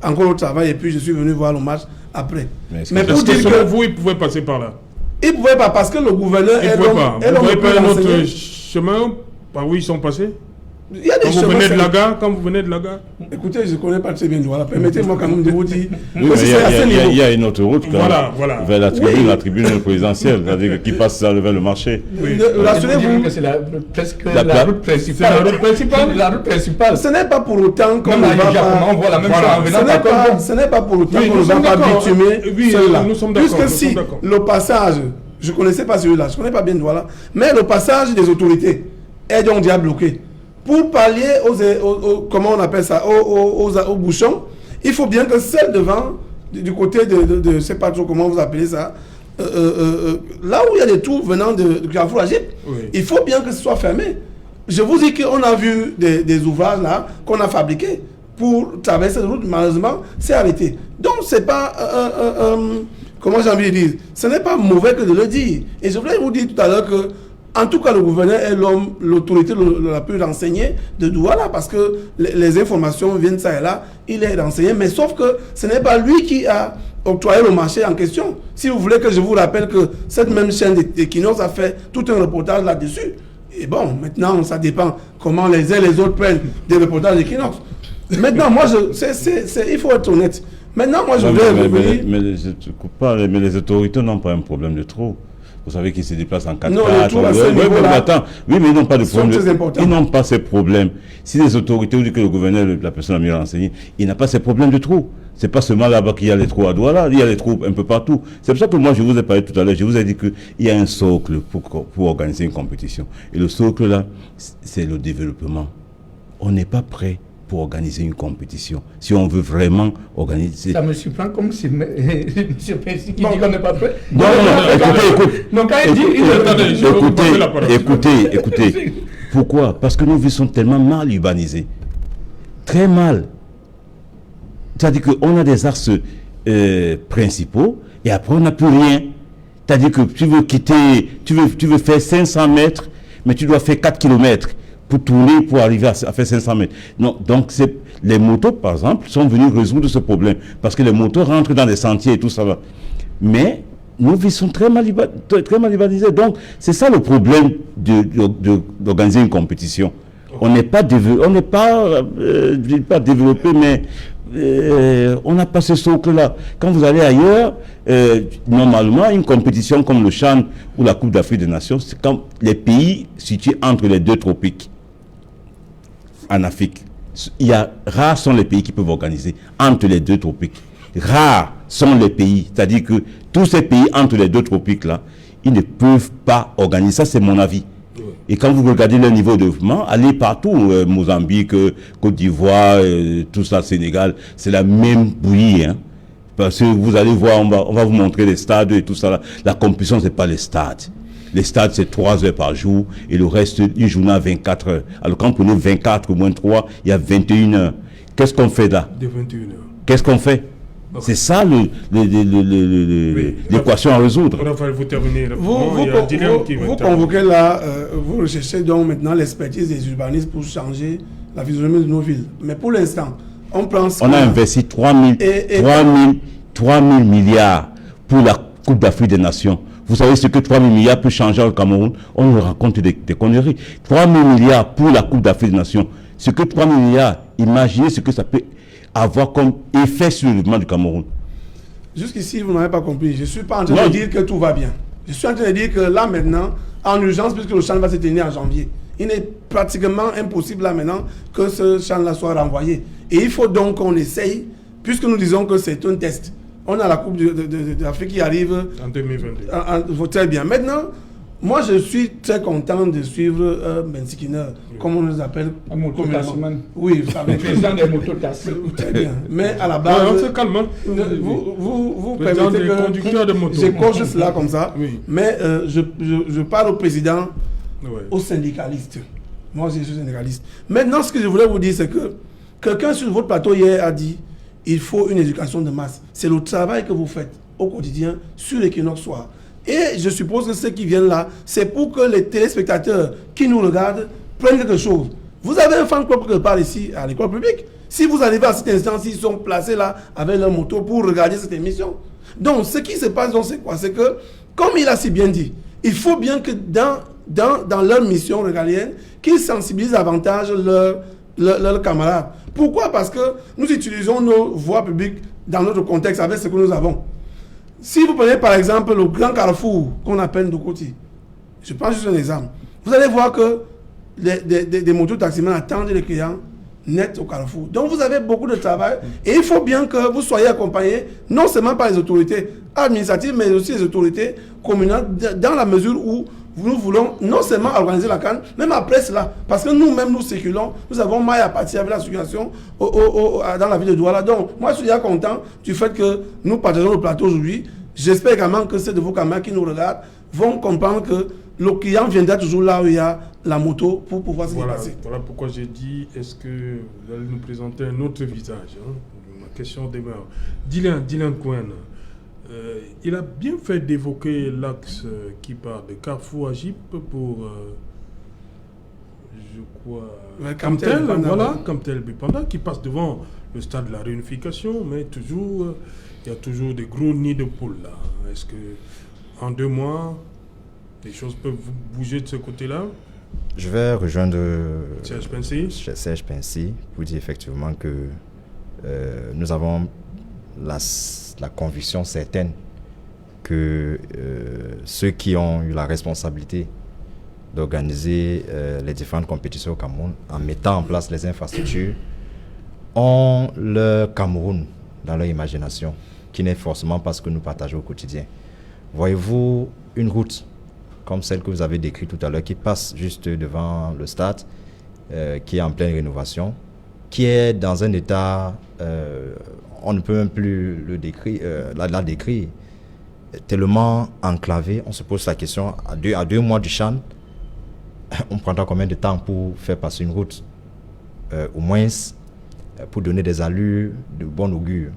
encore au travail et puis je suis venu voir le match après. Mais pour dire que vous, ils pouvaient passer par là? Ils ne pouvaient pas parce que le gouverneur... Ils ne pouvaient pas. Vous ne voyez pas un autre chemin par où ils sont passés? Il y a des quand vous venez de la gare, Écoutez, je ne connais pas très bien. Voilà. Permettez-moi quand même de vous dire. Oui, il y a une autre route vers la tribune présidentielle, c'est-à-dire qui passe vers le marché. Rassurez-vous. C'est presque la route principale. La route principale. Ce n'est pas pour autant qu'on ne va pas. Ce n'est pas pour autant qu'on ne va pas bitumer cela. Puisque si le passage, je ne connaissais pas celui-là, je ne connais pas bien Douala, mais le passage des autorités est donc déjà bloqué. Pour pallier comment on appelle ça, aux bouchons, il faut bien que celle devant, du côté je ne sais pas trop comment vous appelez ça, là où il y a des trous venant de Carrefour Agip, il faut bien que ce soit fermé. Je vous dis qu'on a vu des ouvrages là qu'on a fabriqués pour traverser cette route, malheureusement, c'est arrêté. Donc, c'est pas comment j'ai envie de dire, ce n'est pas mauvais que de le dire. Et je voulais vous dire tout à l'heure que en tout cas, le gouverneur est l'autorité la plus renseignée de Douala parce que les informations viennent ça et là, il est renseigné, mais sauf que ce n'est pas lui qui a octroyé le marché en question. Si vous voulez que je vous rappelle que cette même chaîne d'Equinox a fait tout un reportage là-dessus. Et bon, maintenant, ça dépend comment les uns et les autres prennent des reportages d'Equinox. Maintenant, moi, il faut être honnête. Maintenant, moi, je voudrais revenir... Mais les autorités n'ont pas un problème de trop. Vous savez qu'ils se déplacent en 4x4. Non, oui, mais ils n'ont pas de problème. Ils n'ont pas ces problèmes. Si les autorités ou que le gouverneur, la personne a mieux renseigné, il n'a pas ces problèmes de trous. C'est pas seulement là-bas qu'il y a les trous à Douala, il y a les trous un peu partout. C'est pour ça que moi, je vous ai parlé tout à l'heure, je vous ai dit qu'il y a un socle pour organiser une compétition. Et le socle là, c'est le développement. On n'est pas prêt pour organiser une compétition. Si on veut vraiment organiser... Ça me surprend comme si M. Percy qui dit qu'on n'est pas prêt. Non, écoutez. Pourquoi? Parce que nos villes sont tellement mal urbanisées. Très mal. C'est-à-dire qu'on a des axes principaux et après on n'a plus rien. C'est-à-dire que tu veux quitter, tu veux faire 500 mètres, mais tu dois faire 4 km. Pour tourner, pour arriver à faire 500 mètres. Non, donc les motos, par exemple, sont venus résoudre ce problème. Parce que les motos rentrent dans les sentiers et tout ça va. Mais nos villes sont très mal urbanisées. Donc, c'est ça le problème d'organiser une compétition. On n'est pas développé, mais on n'a pas ce socle-là. Quand vous allez ailleurs, normalement, une compétition comme le CHAN ou la Coupe d'Afrique des Nations, c'est quand les pays situés entre les deux tropiques en Afrique. Rares sont les pays qui peuvent organiser entre les deux tropiques. Rares sont les pays, c'est-à-dire que tous ces pays entre les deux tropiques-là, ils ne peuvent pas organiser. Ça, c'est mon avis. Et quand vous regardez le niveau de développement, allez partout, Mozambique, Côte d'Ivoire, tout ça, Sénégal, c'est la même bouillie. Hein. Parce que vous allez voir, on va vous montrer les stades et tout ça. Là. La compétition, c'est pas les stades. Les stades, c'est 3 heures par jour et le reste, une journée à 24 heures. Alors quand on est 24 moins 3, il y a 21 heures. Qu'est-ce qu'on fait là? De 21 heures. Qu'est-ce qu'on fait? Okay. C'est ça l'équation à résoudre. Vous terminez. Vous convoquez là, vous recherchez donc maintenant l'expertise des urbanistes pour changer la physionomie de nos villes. Mais pour l'instant, on a investi 3 000 milliards pour la Coupe d'Afrique des Nations. Vous savez ce que 3 000 milliards peut changer au Cameroun? On nous raconte des conneries. 3 000 milliards pour la Coupe d'Afrique des Nations. Ce que 3 000 milliards, imaginez ce que ça peut avoir comme effet sur le développement du Cameroun. Jusqu'ici, vous n'avez pas compris. Je ne suis pas en train de dire que tout va bien. Je suis en train de dire que là maintenant, en urgence, puisque le CHAN va se tenir en janvier, il est pratiquement impossible là maintenant que ce CHAN-là soit renvoyé. Et il faut donc qu'on essaye, puisque nous disons que c'est un test. On a la Coupe d'Afrique qui arrive en 2022. Très bien. Maintenant, moi je suis très content de suivre Bensikiner, comme on nous appelle. Oui, vous savez. Président des mototasses. Très bien. Mais à la base. On se calme. Vous permettez que j'écorche cela comme ça. Oui. Mais je parle au président, aux syndicalistes. Moi je suis syndicaliste. Maintenant, ce que je voulais vous dire, c'est que quelqu'un sur votre plateau hier a dit il faut une éducation de masse. C'est le travail que vous faites au quotidien sur l'Equinox Soir. Et je suppose que ceux qui viennent là, c'est pour que les téléspectateurs qui nous regardent prennent quelque chose. Vous avez un fan club quelque part ici, à l'école publique. Si vous arrivez à cet instant, ils sont placés là avec leur moto pour regarder cette émission. Donc, ce qui se passe, c'est quoi? C'est que, comme il a si bien dit, il faut bien que dans leur mission régalienne, qu'ils sensibilisent davantage leurs camarades. Pourquoi? Parce que nous utilisons nos voies publiques dans notre contexte avec ce que nous avons. Si vous prenez par exemple le grand carrefour qu'on appelle Ndokoti, je prends juste un exemple, vous allez voir que des motos-taximens attendent les clients net au carrefour. Donc vous avez beaucoup de travail et il faut bien que vous soyez accompagnés non seulement par les autorités administratives mais aussi les autorités communales dans la mesure où nous voulons non seulement organiser la CAN, même après cela, parce que nous-mêmes nous circulons, nous avons maille à partir avec la circulation dans la ville de Douala. Donc moi je suis déjà content du fait que nous partageons le plateau aujourd'hui. J'espère également que ceux de vos camarades qui nous regardent vont comprendre que le client viendra toujours là où il y a la moto pour pouvoir se déplacer. Voilà pourquoi j'ai dit, est-ce que vous allez nous présenter un autre visage, hein? Ma question demeure. Dylan Cohen, il a bien fait d'évoquer l'axe qui part de Carrefour à Jip pour, je crois, Kamtel-Bipanda, qui passe devant le stade de la réunification, mais toujours, il y a toujours des gros nids de poules là. Est-ce que en 2 mois, les choses peuvent bouger de ce côté-là? Je vais rejoindre Serge Pensy pour dire effectivement que nous avons la conviction certaine que ceux qui ont eu la responsabilité d'organiser les différentes compétitions au Cameroun en mettant en place les infrastructures ont le Cameroun dans leur imagination, qui n'est forcément pas ce que nous partageons au quotidien. Voyez-vous une route comme celle que vous avez décrite tout à l'heure, qui passe juste devant le stade, qui est en pleine rénovation, qui est dans un état, on ne peut même plus la décrire, tellement enclavé. On se pose la question, à deux mois du CHAN, on prendra combien de temps pour faire passer une route, au moins pour donner des allures de bon augure.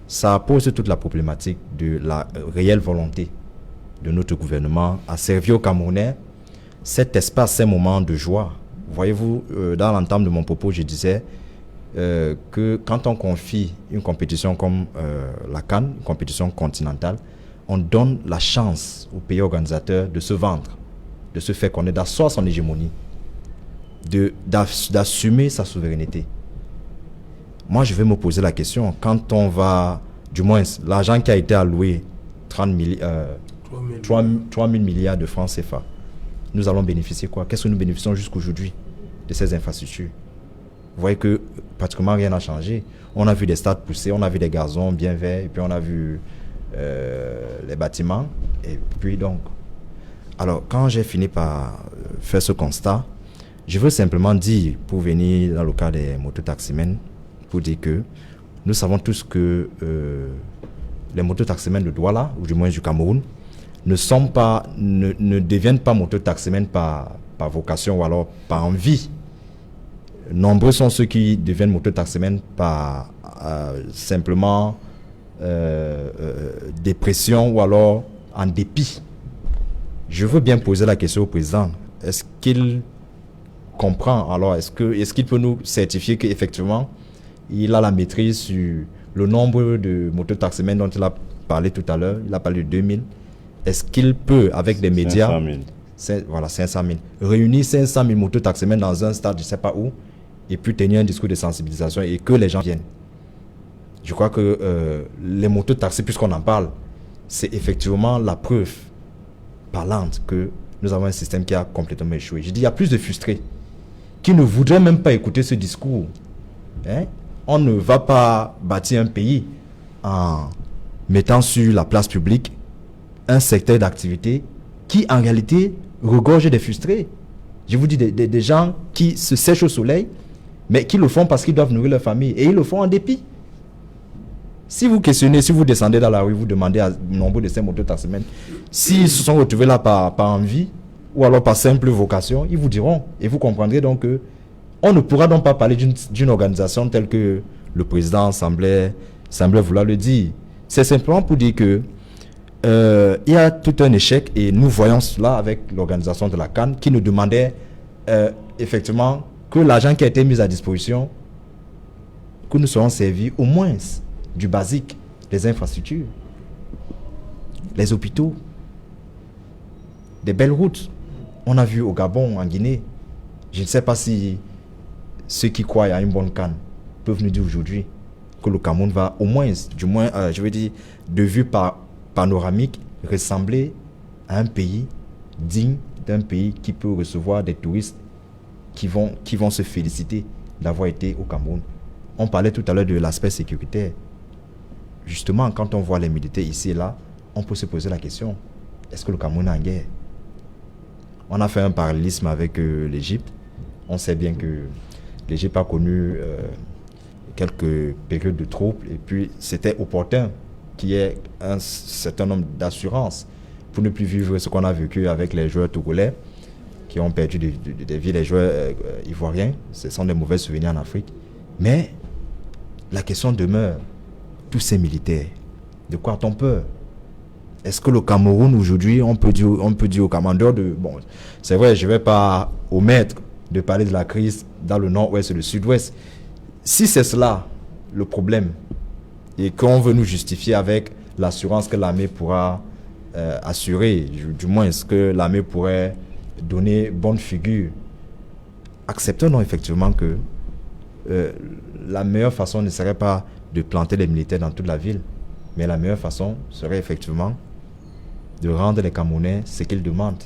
Ça pose toute la problématique de la réelle volonté de notre gouvernement à servir aux Camerounais cet espace, ces moments de joie. Voyez-vous, dans l'entame de mon propos, je disais que quand on confie une compétition comme la CAN, une compétition continentale, on donne la chance aux pays organisateurs de se vendre, de se faire connaître, d'asseoir son hégémonie, d'assumer sa souveraineté. moi je vais me poser la question, quand on va, du moins l'argent qui a été alloué, 3 000 milliards de francs CFA, nous allons bénéficier quoi? Qu'est-ce que nous bénéficions jusqu'aujourd'hui de ces infrastructures? Vous voyez que pratiquement rien n'a changé. On a vu des stades poussés, on a vu des gazons bien verts, et puis on a vu les bâtiments. Et puis donc, alors quand j'ai fini par faire ce constat, je veux simplement dire, pour venir dans le cas des mototaximens, pour dire que nous savons tous que les mototaximens de Douala, ou du moins du Cameroun, ne deviennent pas mototaximens par vocation ou alors par envie. Nombreux sont ceux qui deviennent mototaximens par simplement dépression ou alors en dépit. Je veux bien poser la question au président. Est-ce qu'il comprend? Alors, est-ce qu'il peut nous certifier qu'effectivement, il a la maîtrise sur le nombre de mototaximens dont il a parlé tout à l'heure? Il a parlé de 2000. Est-ce qu'il peut, avec des médias... 500 000. Voilà, 500 000. Réunir 500 000 mototaximens dans un stade, je ne sais pas où, et puis tenir un discours de sensibilisation et que les gens viennent. Je crois que les mototaxis, puisqu'on en parle, c'est effectivement la preuve parlante que nous avons un système qui a complètement échoué. Je dis, il y a plus de frustrés qui ne voudraient même pas écouter ce discours. Hein? On ne va pas bâtir un pays en mettant sur la place publique un secteur d'activité qui, en réalité, regorge des frustrés. Je vous dis, des gens qui se sèchent au soleil, mais qui le font parce qu'ils doivent nourrir leur famille. Et ils le font en dépit. Si vous questionnez, si vous descendez dans la rue, vous demandez à nombre de ces mototaximens s'ils se sont retrouvés là par envie ou alors par simple vocation, ils vous diront. Et vous comprendrez donc que on ne pourra donc pas parler d'une organisation telle que le président semblait vouloir le dire. C'est simplement pour dire que il y a tout un échec et nous voyons cela avec l'organisation de la CAN qui nous demandait effectivement que l'argent qui a été mis à disposition, que nous serons servis au moins du basique, les infrastructures, les hôpitaux, des belles routes. On a vu au Gabon, en Guinée, je ne sais pas si ceux qui croient à une bonne CAN peuvent nous dire aujourd'hui que le Cameroun va au moins, je veux dire, de vue panoramique, ressembler à un pays digne d'un pays qui peut recevoir des touristes qui vont se féliciter d'avoir été au Cameroun. On parlait tout à l'heure de l'aspect sécuritaire. Justement, quand on voit les militaires ici et là, on peut se poser la question, est-ce que le Cameroun est en guerre? On a fait un parallélisme avec l'Égypte. On sait bien que l'Égypte a connu quelques périodes de troubles et puis c'était opportun qu'il y ait un certain nombre d'assurances pour ne plus vivre ce qu'on a vécu avec les joueurs togolais qui ont perdu des vies, les joueurs ivoiriens. Ce sont des mauvais souvenirs en Afrique. Mais la question demeure, tous ces militaires, de quoi a-t-on peur? Est-ce que le Cameroun aujourd'hui, on peut dire au commandeur de... Bon, c'est vrai, je ne vais pas omettre de parler de la crise dans le nord-ouest et le sud-ouest. Si c'est cela, le problème, et qu'on veut nous justifier avec l'assurance que l'armée pourra assurer, du moins est-ce que l'armée pourrait donner bonne figure, acceptons effectivement que la meilleure façon ne serait pas de planter les militaires dans toute la ville, mais la meilleure façon serait effectivement de rendre les Camerounais ce qu'ils demandent.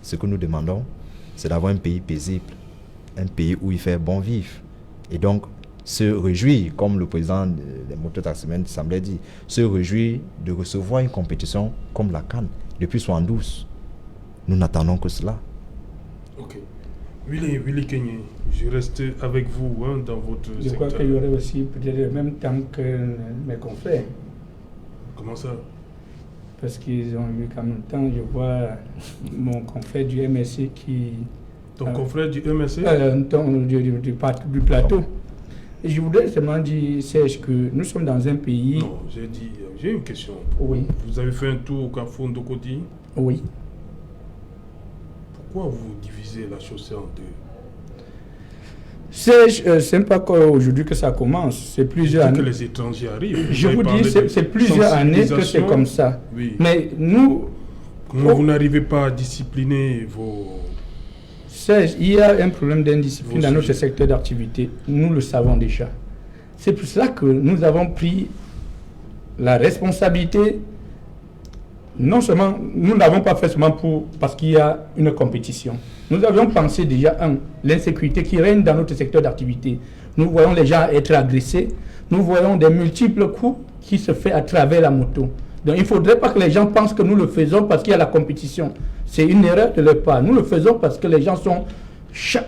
Ce que nous demandons, c'est d'avoir un pays paisible, un pays où il fait bon vivre. Et donc, se réjouir, comme le président des mototaximens semblait dire, se réjouir de recevoir une compétition comme la CAN depuis 1972. Nous n'attendons que cela. Ok. Willy Kenyi, je reste avec vous dans votre secteur. Je crois qu'il y aurait aussi peut-être le même temps que mes confrères. Comment ça? Parce qu'ils ont eu quand même temps, je vois mon confrère du MSC qui... Ton confrère du MSC? Du plateau. Et je voudrais seulement dire, Serge, que nous sommes dans un pays... Non, j'ai une question. Oui. Vous avez fait un tour au Carrefour Ndokoti? Oui. Pourquoi vous divisez la chaussée en deux? C'est pas qu'aujourd'hui que ça commence, c'est plusieurs années. Que les étrangers arrivent. Je vous dis, c'est plusieurs années que c'est comme ça. Oui. Mais nous... Comment vous n'arrivez pas à discipliner vos... Serge, il y a un problème d'indiscipline dans notre secteur d'activité. Nous le savons déjà. C'est pour cela que nous avons pris la responsabilité. Non seulement, nous n'avons pas fait seulement parce qu'il y a une compétition. Nous avions pensé déjà, l'insécurité qui règne dans notre secteur d'activité. Nous voyons les gens être agressés. Nous voyons des multiples coups qui se font à travers la moto. Donc il ne faudrait pas que les gens pensent que nous le faisons parce qu'il y a la compétition. C'est une erreur de leur part. Nous le faisons parce que les gens sont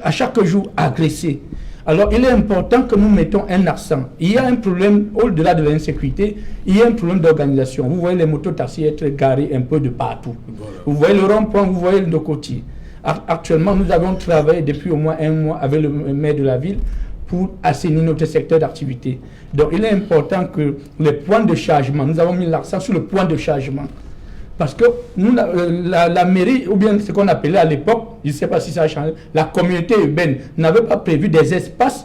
à chaque jour agressés. Alors il est important que nous mettons un accent. Il y a un problème, au-delà de l'insécurité, il y a un problème d'organisation. Vous voyez les motos-taxis être garés un peu de partout. Voilà. Vous voyez le rond-point, vous voyez le côté. Actuellement, nous avons travaillé depuis au moins un mois avec le maire de la ville pour assainir notre secteur d'activité. Donc il est important que les points de chargement, nous avons mis l'accent sur le point de chargement. Parce que nous, la mairie, ou bien ce qu'on appelait à l'époque, je ne sais pas si ça a changé, la communauté urbaine n'avait pas prévu des espaces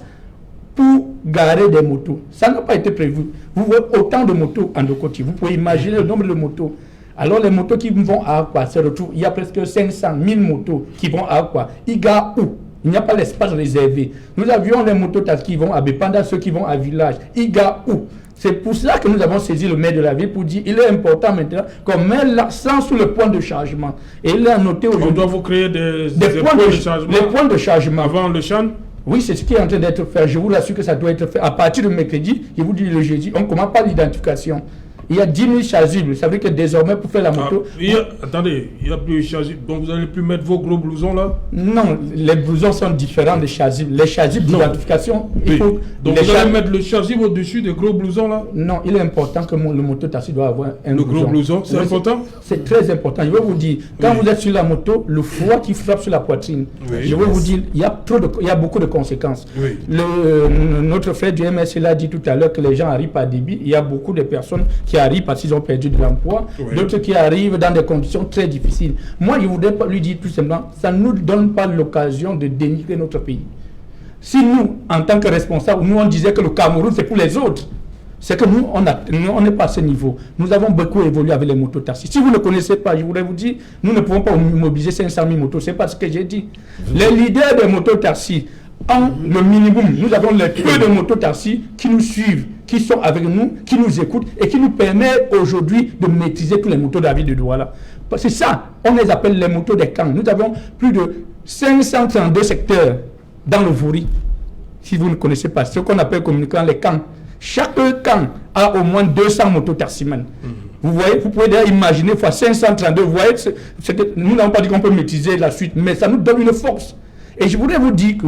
pour garer des motos. Ça n'a pas été prévu. Vous voyez autant de motos en deux côtés. Vous pouvez imaginer le nombre de motos. Alors les motos qui vont à Aqua se retrouvent, il y a presque 500 000 motos qui vont à Aqua. Ils garent où? Il n'y a pas d'espace réservé. Nous avions les motos qui vont à Bépanda, ceux qui vont à Village. Ils garent où? C'est pour cela que nous avons saisi le maire de la ville pour dire qu'il est important maintenant qu'on met l'accent sur le point de chargement. Et il a noté aujourd'hui. On doit vous créer des points de chargement. Des points de chargement. Avant le champ? Oui, c'est ce qui est en train d'être fait. Je vous rassure que ça doit être fait. À partir de mercredi, je vous dis le jeudi, on ne commence pas l'identification. Il y a 10 000 chasubles. Ça veut dire que désormais, pour faire la moto... Attendez, il n'y a plus de chasubles. Donc vous n'allez plus mettre vos gros blousons là? Non, les blousons sont différents des chasubles. Les chasubles d'identification, il faut... Donc vous allez mettre le chasuble au-dessus des gros blousons là? Non, il est important que le moto-taxi doit avoir un blouson. Le gros blouson, c'est important? C'est très important. Je vais vous dire, quand vous êtes sur la moto, le froid qui frappe sur la poitrine, je vais vous dire, il y a beaucoup de conséquences. Notre frère du MS l'a dit tout à l'heure que les gens arrivent par débit. Il y a beaucoup de personnes qui arrivent parce qu'ils ont perdu de l'emploi, d'autres qui arrivent dans des conditions très difficiles. Moi, je voudrais lui dire tout simplement, ça ne nous donne pas l'occasion de dénigrer notre pays. Si nous, en tant que responsables, nous on disait que le Cameroun c'est pour les autres, c'est que nous, on n'est pas à ce niveau. Nous avons beaucoup évolué avec les motos-taxis. Si vous ne connaissez pas, je voudrais vous dire, nous ne pouvons pas mobiliser 500 000 motos, c'est pas ce que j'ai dit. Les leaders des motos-taxis ont le minimum. Nous avons les peu de motos-taxis qui nous suivent, qui sont avec nous, qui nous écoutent et qui nous permettent aujourd'hui de maîtriser tous les motos de la ville de Douala. C'est ça, on les appelle les motos des camps. Nous avons plus de 532 secteurs dans le Vouri. Si vous ne connaissez pas, ce qu'on appelle communiquant les camps. Chaque camp a au moins 200 motos-taximens. Vous voyez, vous pouvez déjà imaginer fois 532. Vous voyez, nous n'avons pas dit qu'on peut maîtriser la suite, mais ça nous donne une force. Et je voudrais vous dire que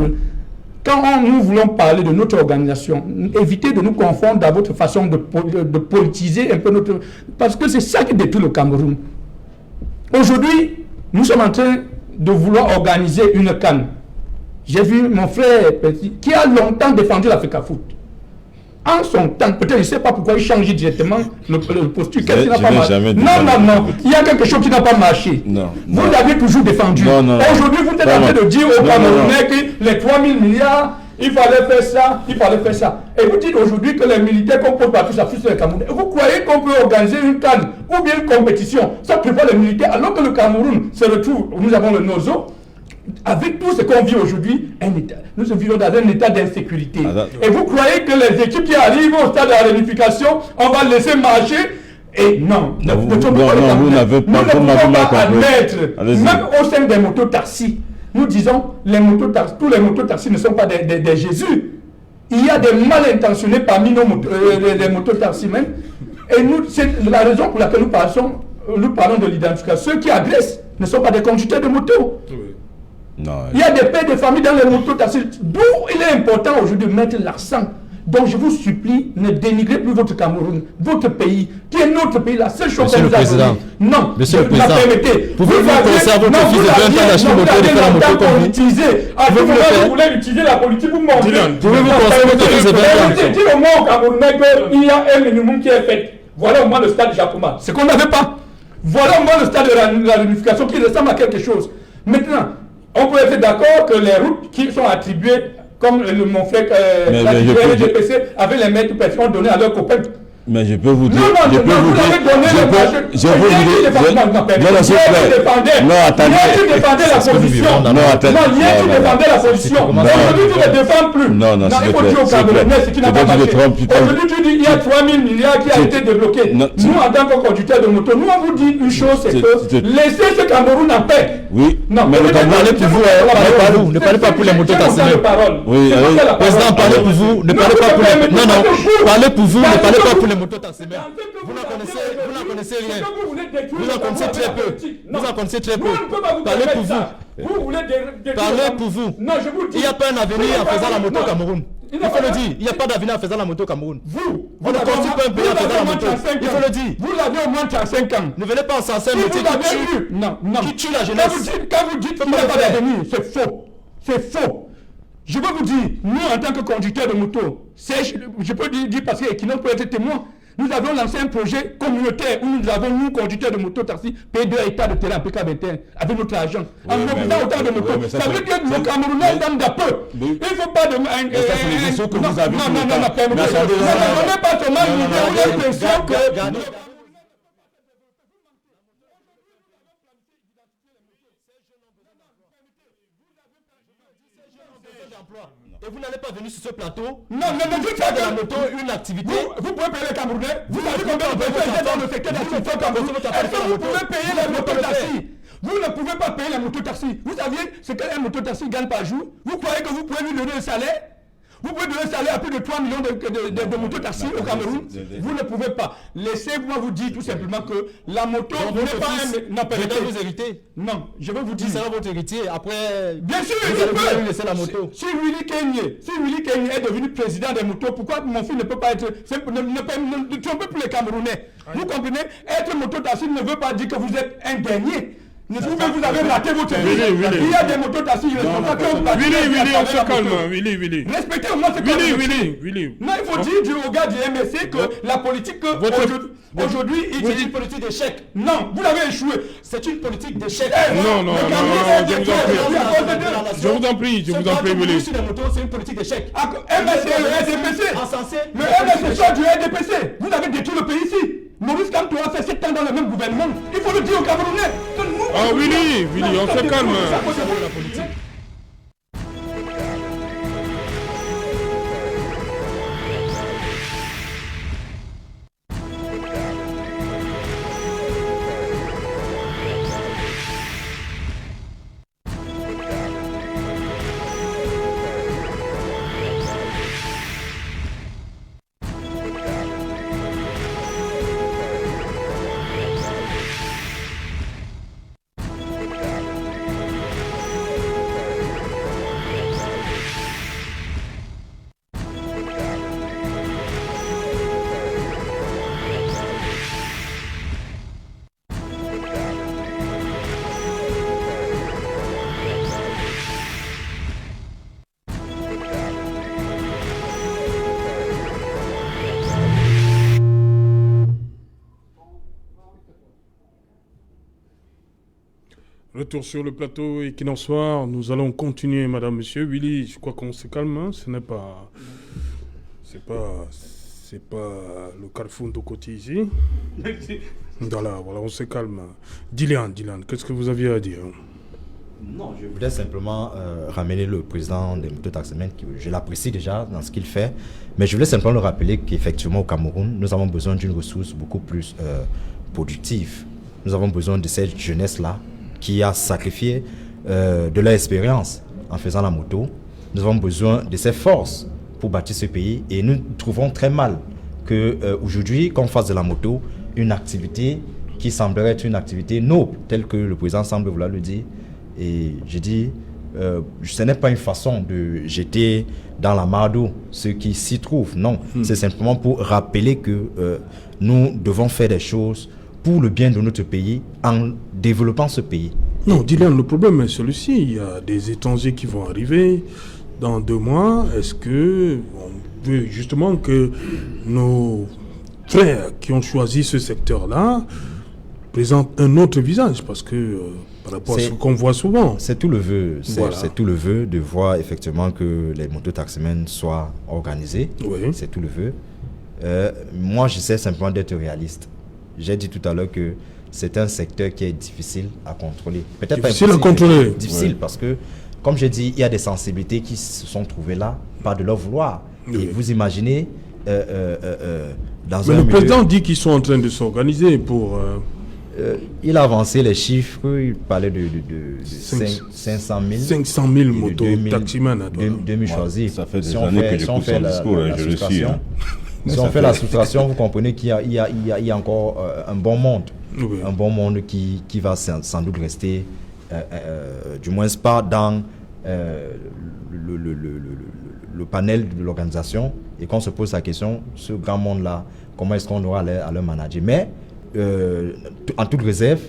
quand nous voulons parler de notre organisation, évitez de nous confondre dans votre façon de politiser un peu notre... Parce que c'est ça qui détruit le Cameroun. Aujourd'hui, nous sommes en train de vouloir organiser une CAN. J'ai vu mon frère Petit, qui a longtemps défendu l'Africa Foot. En son temps, peut-être, je ne sais pas pourquoi il change directement le posture. Qu'est-ce qui n'a pas marché? Non. Il y a quelque chose qui n'a pas marché. Vous l'avez toujours défendu. Aujourd'hui, vous êtes en train de dire aux Camerounais que les 3 000 milliards, il fallait faire ça, il fallait faire ça. Et vous dites aujourd'hui que les militaires qu'on pose partout, ça sur les Camerounais. Vous croyez qu'on peut organiser une CAN ou bien une compétition sans prévoir les militaires, alors que le Cameroun se retrouve, nous avons le NOZO. Avec tout ce qu'on vit aujourd'hui, nous vivons dans un état d'insécurité. Et vous croyez que les équipes qui arrivent au stade de la réunification, on va laisser marcher? Et non, vous n'avez pas admettre, même au sein des motos-taxis, nous disons, tous les motos-taxis ne sont pas des Jésus. Il y a des mal intentionnés parmi les motos-taxis même. Et c'est la raison pour laquelle nous parlons de l'identification. Ceux qui agressent ne sont pas des conducteurs de moto. Non, il y a des pères de famille dans les motos-taxis. D'où il est important aujourd'hui de mettre l'accent. Donc je vous supplie, ne dénigrez plus votre Cameroun, votre pays, qui est notre pays, la seule chose que nous avons. Non, Monsieur le Président, pouvez-vous conserver votre fils de 20 ans d'acheter une moto et de faire la moto comme vous? À tout moment, vous voulez utiliser la politique, vous mentez. Pouvez-vous conserver votre fils de 20 ans? Dites au moins au Camerounais qu'il y a un minimum qui est fait. Voilà au moins le stade de Japoma. C'est qu'on n'avait pas. Voilà au moins le stade de la réunification qui ressemble à quelque chose. Maintenant, on peut être d'accord que les routes qui sont attribuées, comme mon frère, la RDPC, avec les maîtres personnes donnés à leurs copains. Mais je peux vous dire, non, je peux vous dire, non, attendez. Hier, tu défendais la position. Non, attendez. Non, hier, tu défendais la position. Aujourd'hui, tu ne défends plus. Non, il faut dire au Camerounais ce qui n'a pas marché. Aujourd'hui, tu dis il y a 3 000 milliards qui a été débloqué. Nous, en tant que conducteurs de moto, nous, on vous dit une chose, c'est que laissez ce Cameroun en paix. Oui, non, mais ne parlez pour vous, ne parlez pas pour les motos taximètres. Oui, président, parlez pour vous, ne parlez pas pour les... Non, parlez pour vous, ne parlez pas pour les motos taximètres. Vous n'en connaissez rien. Vous en connaissez très peu. Vous en connaissez très peu. Parlez pour vous. Parlez pour vous. Il n'y a pas un avenir en faisant la moto au Cameroun. Il faut le dire. Il n'y a pas d'avenir en faisant la moto au Cameroun. On ne construit pas un pays en faisant la moto. Il faut le dire. Vous l'avez au moins 35 ans. Ne venez pas en sens qui tue la jeunesse. Quand vous dites qu'il n'y a pas d'avenir, c'est faux. C'est faux. Je veux vous dire, nous en tant que conducteurs de moto, je peux dire parce que Equinox peut être témoin. Nous avons lancé un projet communautaire où nous avons, nous, conducteurs de moto taxi, payé 2 hectares de terrain PK21 avec notre argent. En mobilisant autant de motos. Ça veut dire que nos Camerounais donnent d'un peu. Il ne faut pas de. Ça, c'est les questions que vous avez. Non, permettez. On n'est pas seulement l'impression que. Et vous n'allez pas venir sur ce plateau. Non, vous faites de la moto une activité. Vous pouvez payer les Camerounais. Vous savez combien de personnes dans le secteur d'activité au Cameroun. Est-ce que vous pouvez payer les mototaxis? Vous ne pouvez pas payer les mototaxis. Vous saviez ce qu'un mototaxi gagne par jour? Vous croyez que vous pouvez lui donner un salaire? Vous pouvez donner un salaire à plus de 3 millions de mototaxis au Cameroun. Vous ne pouvez pas. Laissez-moi vous dire tout simplement que la moto n'est pas un... Non, permettez vous hériter. Non, je vais vous dire. Qui sera votre héritier après? Bien sûr, vous allez lui laisser la moto. Si Willy Kenye est devenu président des motos, pourquoi mon fils ne peut pas être... Ne trompez plus les Camerounais. Vous comprenez? Être mototaxi ne veut pas dire que vous êtes un dernier. Vous avez raté votre vie. Il y a des motos-taxis responsables qui ont battu. Willy, on se calme. Willy. Respectez au moins ce que Willy. Non, il faut dire au gars du MSC que la politique aujourd'hui, c'est une politique d'échec. Non, vous l'avez échoué. C'est une politique d'échec. Non, je vous en prie, Willy. Sur les motos, c'est une politique d'échec. MSC et le RDPC. Le MSC sort du RDPC. Vous avez détruit le pays ici. Maurice Kamto a fait 7 ans dans le même gouvernement. Il faut le dire aux Camerounais. Ah Willy, on se calme. Retour sur le plateau Equinox Soir. Nous allons continuer, madame, monsieur. Willy, je crois qu'on se calme. Hein? Ce n'est pas... C'est pas le carrefour de côté ici. Voilà, on se calme. Dylan, qu'est-ce que vous aviez à dire? Non, je voulais simplement ramener le président des mototaximètres, je l'apprécie déjà dans ce qu'il fait, mais je voulais simplement le rappeler qu'effectivement au Cameroun, nous avons besoin d'une ressource beaucoup plus productive. Nous avons besoin de cette jeunesse-là qui a sacrifié de leur expérience en faisant la moto. Nous avons besoin de ces forces pour bâtir ce pays et nous trouvons très mal qu'aujourd'hui, qu'on fasse de la moto une activité qui semblerait être une activité noble, telle que le président semble vouloir le dire. Et je dis, ce n'est pas une façon de jeter dans la marde ceux qui s'y trouvent. Non, c'est simplement pour rappeler que nous devons faire des choses pour le bien de notre pays en développant ce pays. Non, Dylan, le problème est celui-ci. Il y a des étrangers qui vont arriver dans 2 mois. Est-ce que on veut justement que nos frères qui ont choisi ce secteur-là présentent un autre visage? Parce que par rapport à ce qu'on voit souvent. C'est tout le vœu. C'est tout le vœu de voir effectivement que les mototaximènes soient organisés. Oui. C'est tout le vœu. Moi, j'essaie simplement d'être réaliste. J'ai dit tout à l'heure que c'est un secteur qui est difficile à contrôler. Peut-être difficile à contrôler. Difficile parce que, comme j'ai dit, il y a des sensibilités qui se sont trouvées là, pas de leur vouloir. Oui. Et vous imaginez, dans mais le président dit qu'ils sont en train de s'organiser pour... il a avancé les chiffres, il parlait de 500 000. 500 000 motos, taximans. 2000 choisis. Ça fait des années que j'écoute son discours, je le suis. Si on fait la soustraction, vous comprenez qu'il y a encore un bon monde. Oui. Un bon monde qui va sans doute rester, du moins pas dans le panel de l'organisation, et qu'on se pose la question, ce grand monde-là, comment est-ce qu'on aura à le manager. Mais, en toute réserve,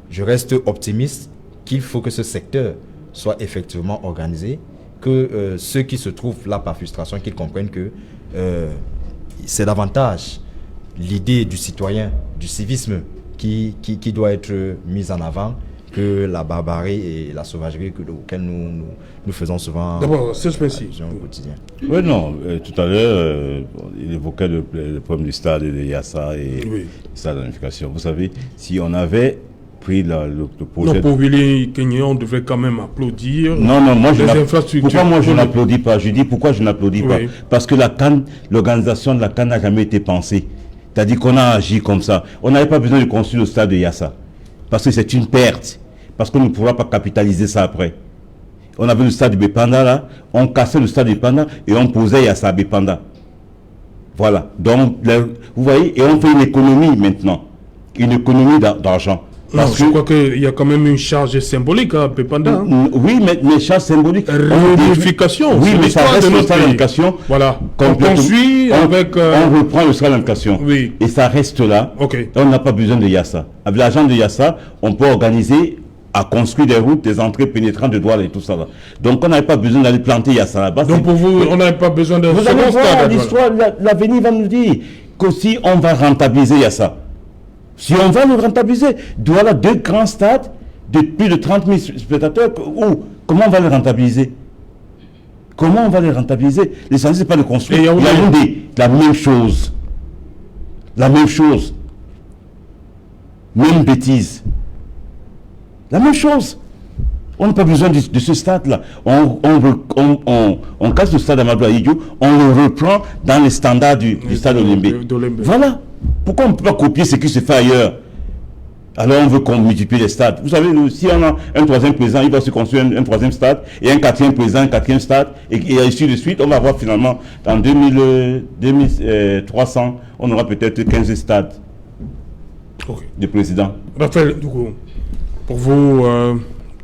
je reste optimiste qu'il faut que ce secteur soit effectivement organisé, que ceux qui se trouvent là par frustration, qu'ils comprennent que c'est davantage l'idée du citoyen, du civisme qui doit être mise en avant que la barbarie et la sauvagerie auxquelles nous faisons souvent au quotidien. Oui, non, tout à l'heure, il évoquait le problème du stade de Yassa et sa planification. Vous savez, si on avait pris le projet... Non, pour Willy Kenyon, on devrait quand même applaudir. Non, moi pourquoi moi je n'applaudis pas? Je dis pourquoi je n'applaudis pas. Parce que la CAN, l'organisation de la CAN n'a jamais été pensée. C'est-à-dire qu'on a agi comme ça. On n'avait pas besoin de construire le stade de Yassa. Parce que c'est une perte. Parce qu'on ne pourra pas capitaliser ça après. On avait le stade de Bépanda là, on cassait le stade de Bépanda et on posait Yassa à Bépanda. Voilà. Donc, vous voyez, et on fait une économie maintenant. Une économie d'argent. Parce je crois qu'il y a quand même une charge symbolique à Bépanda. Oui, mais charge symbolique. Réunification. Oui, mais ça reste le stade d'implication. Voilà. On poursuit avec... On reprend le stade d'implication. Oui. Et ça reste là. Okay. On n'a pas besoin de Yassa. Avec l'argent de Yassa, on peut organiser à construire des routes, des entrées pénétrantes de douane et tout ça là. Donc on n'avait pas besoin d'aller planter Yassa là-bas. Donc pour vous, on n'avait pas besoin de... Vous allez voir, l'histoire, l'avenir va nous dire que si on va rentabiliser Yassa, si on va le rentabiliser, Douala, 2 grands stades de plus de 30 000 spectateurs, comment on va les rentabiliser? Comment on va les rentabiliser? L'essentiel, c'est pas de construire. Il y a la même chose. La même chose. Même bêtise. La même chose. On n'a pas besoin de ce stade-là. On casse le stade Amadou Ahidjo, on le reprend dans les standards du stade Olympique. Voilà. Pourquoi on ne peut pas copier ce qui se fait ailleurs? Alors on veut qu'on multiplie les stades. Vous savez, si on a un 3e président, il va se construire un 3e stade, et un 4e président, un 4e stade, et ainsi de suite. On va avoir finalement, en 2300, on aura peut-être 15 stades de présidents. Raphaël, du coup, pour vous,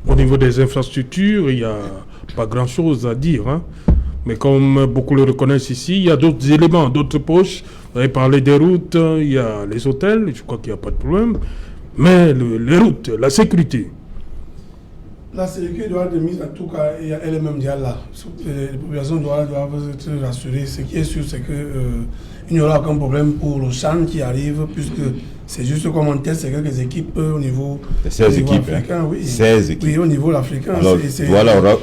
au niveau des infrastructures, il n'y a pas grand-chose à dire. Hein. Mais comme beaucoup le reconnaissent ici, il y a d'autres éléments, d'autres poches. Vous avez parlé des routes, il y a les hôtels, je crois qu'il n'y a pas de problème. Mais les routes, la sécurité. La sécurité doit être mise, en tout cas, elle est même déjà là. Les populations doivent être rassurées. Ce qui est sûr, c'est qu'il n'y aura aucun problème pour le CHAN qui arrive, puisque c'est juste comme on teste quelques équipes au niveau, 16 équipes, africain. Oui. 16 équipes. Oui, au niveau africain. Alors,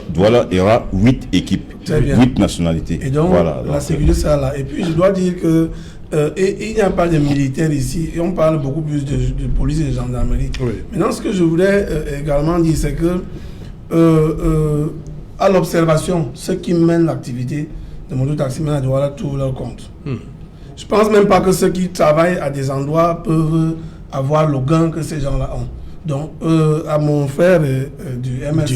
Douala, il y aura 8 équipes, 8 nationalités. Et donc, la sécurité, c'est là. Et puis, je dois dire que il n'y a pas de militaires ici, et on parle beaucoup plus de police et de gendarmerie. Oui. Maintenant, ce que je voulais également dire, c'est que à l'observation, ceux qui mènent l'activité de moto-taximan à Douala trouvent leur compte. Je ne pense même pas que ceux qui travaillent à des endroits peuvent avoir le gain que ces gens-là ont. Donc, à mon frère du MRC,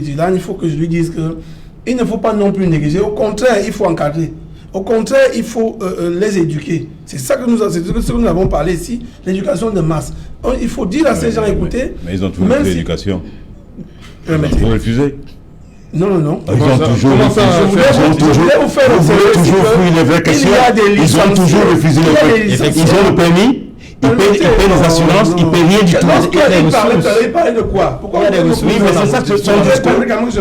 Dylan, il faut que je lui dise qu'il ne faut pas non plus négliger. Au contraire, il faut encadrer. Au contraire, il faut les éduquer. C'est ça que nous avons parlé ici, l'éducation de masse. Il faut dire à ces gens, écoutez... Mais ils ont toujours fait l'éducation. Vous refusez? Non. Ils ont toujours refusé les vraies questions. Ils ont toujours refusé les vraies questions. Ils ont le permis. Ils paient les assurances, ils ne paient rien du tout. Il parlait de quoi? Pourquoi il y a des ressources? Oui, mais c'est ça que son discours.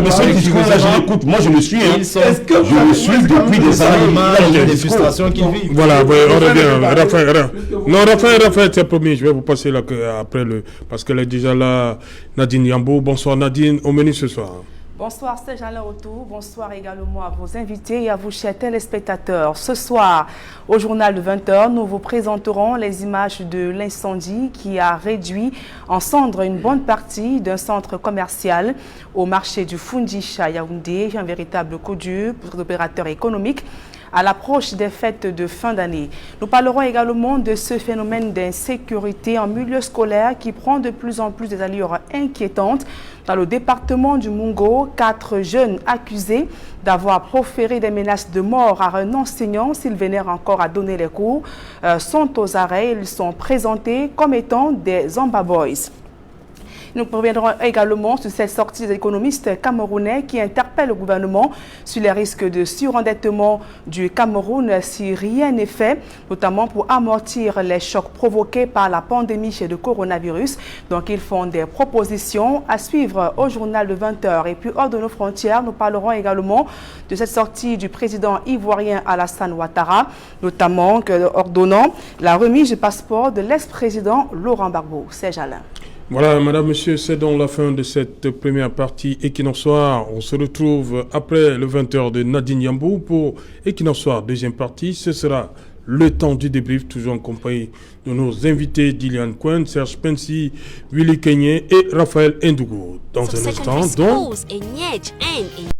Mais son discours-là, je l'écoute. Moi, je le suis. Je le suis depuis des années. Des frustrations qu'il vit. Voilà, on revient. Raphaël. Non, Raphaël, c'est promis. Je vais vous passer là après parce qu'elle est déjà là. Nadine Yambo. Bonsoir, Nadine. Au menu ce soir. Bonsoir, c'est Jean Retour. Bonsoir également à vos invités et à vous, chers téléspectateurs. Ce soir, au journal de 20h, nous vous présenterons les images de l'incendie qui a réduit en cendres une bonne partie d'un centre commercial au marché du Foundich à Yaoundé, un véritable coup dur pour l'opérateur économique à l'approche des fêtes de fin d'année. Nous parlerons également de ce phénomène d'insécurité en milieu scolaire qui prend de plus en plus des allures inquiétantes. Dans le département du Mungo, 4 jeunes accusés d'avoir proféré des menaces de mort à un enseignant s'il venait encore à donner les cours sont aux arrêts. Ils sont présentés comme étant des Zamba Boys. Nous reviendrons également sur cette sortie des économistes camerounais qui interpellent le gouvernement sur les risques de surendettement du Cameroun si rien n'est fait, notamment pour amortir les chocs provoqués par la pandémie de coronavirus. Donc ils font des propositions à suivre au journal de 20h. Et puis hors de nos frontières, nous parlerons également de cette sortie du président ivoirien Alassane Ouattara, notamment ordonnant la remise du passeport de l'ex-président Laurent Gbagbo. C'est Jalin. Voilà, madame, monsieur, c'est donc la fin de cette première partie Equinox Soir. On se retrouve après le 20h de Nadine Yambou pour Equinox Soir, deuxième partie. Ce sera le temps du débrief, toujours en compagnie de nos invités Dilian Cohen, Serge Pensi, Willy Kenyé et Raphaël Ndougou. Dans un instant, donc...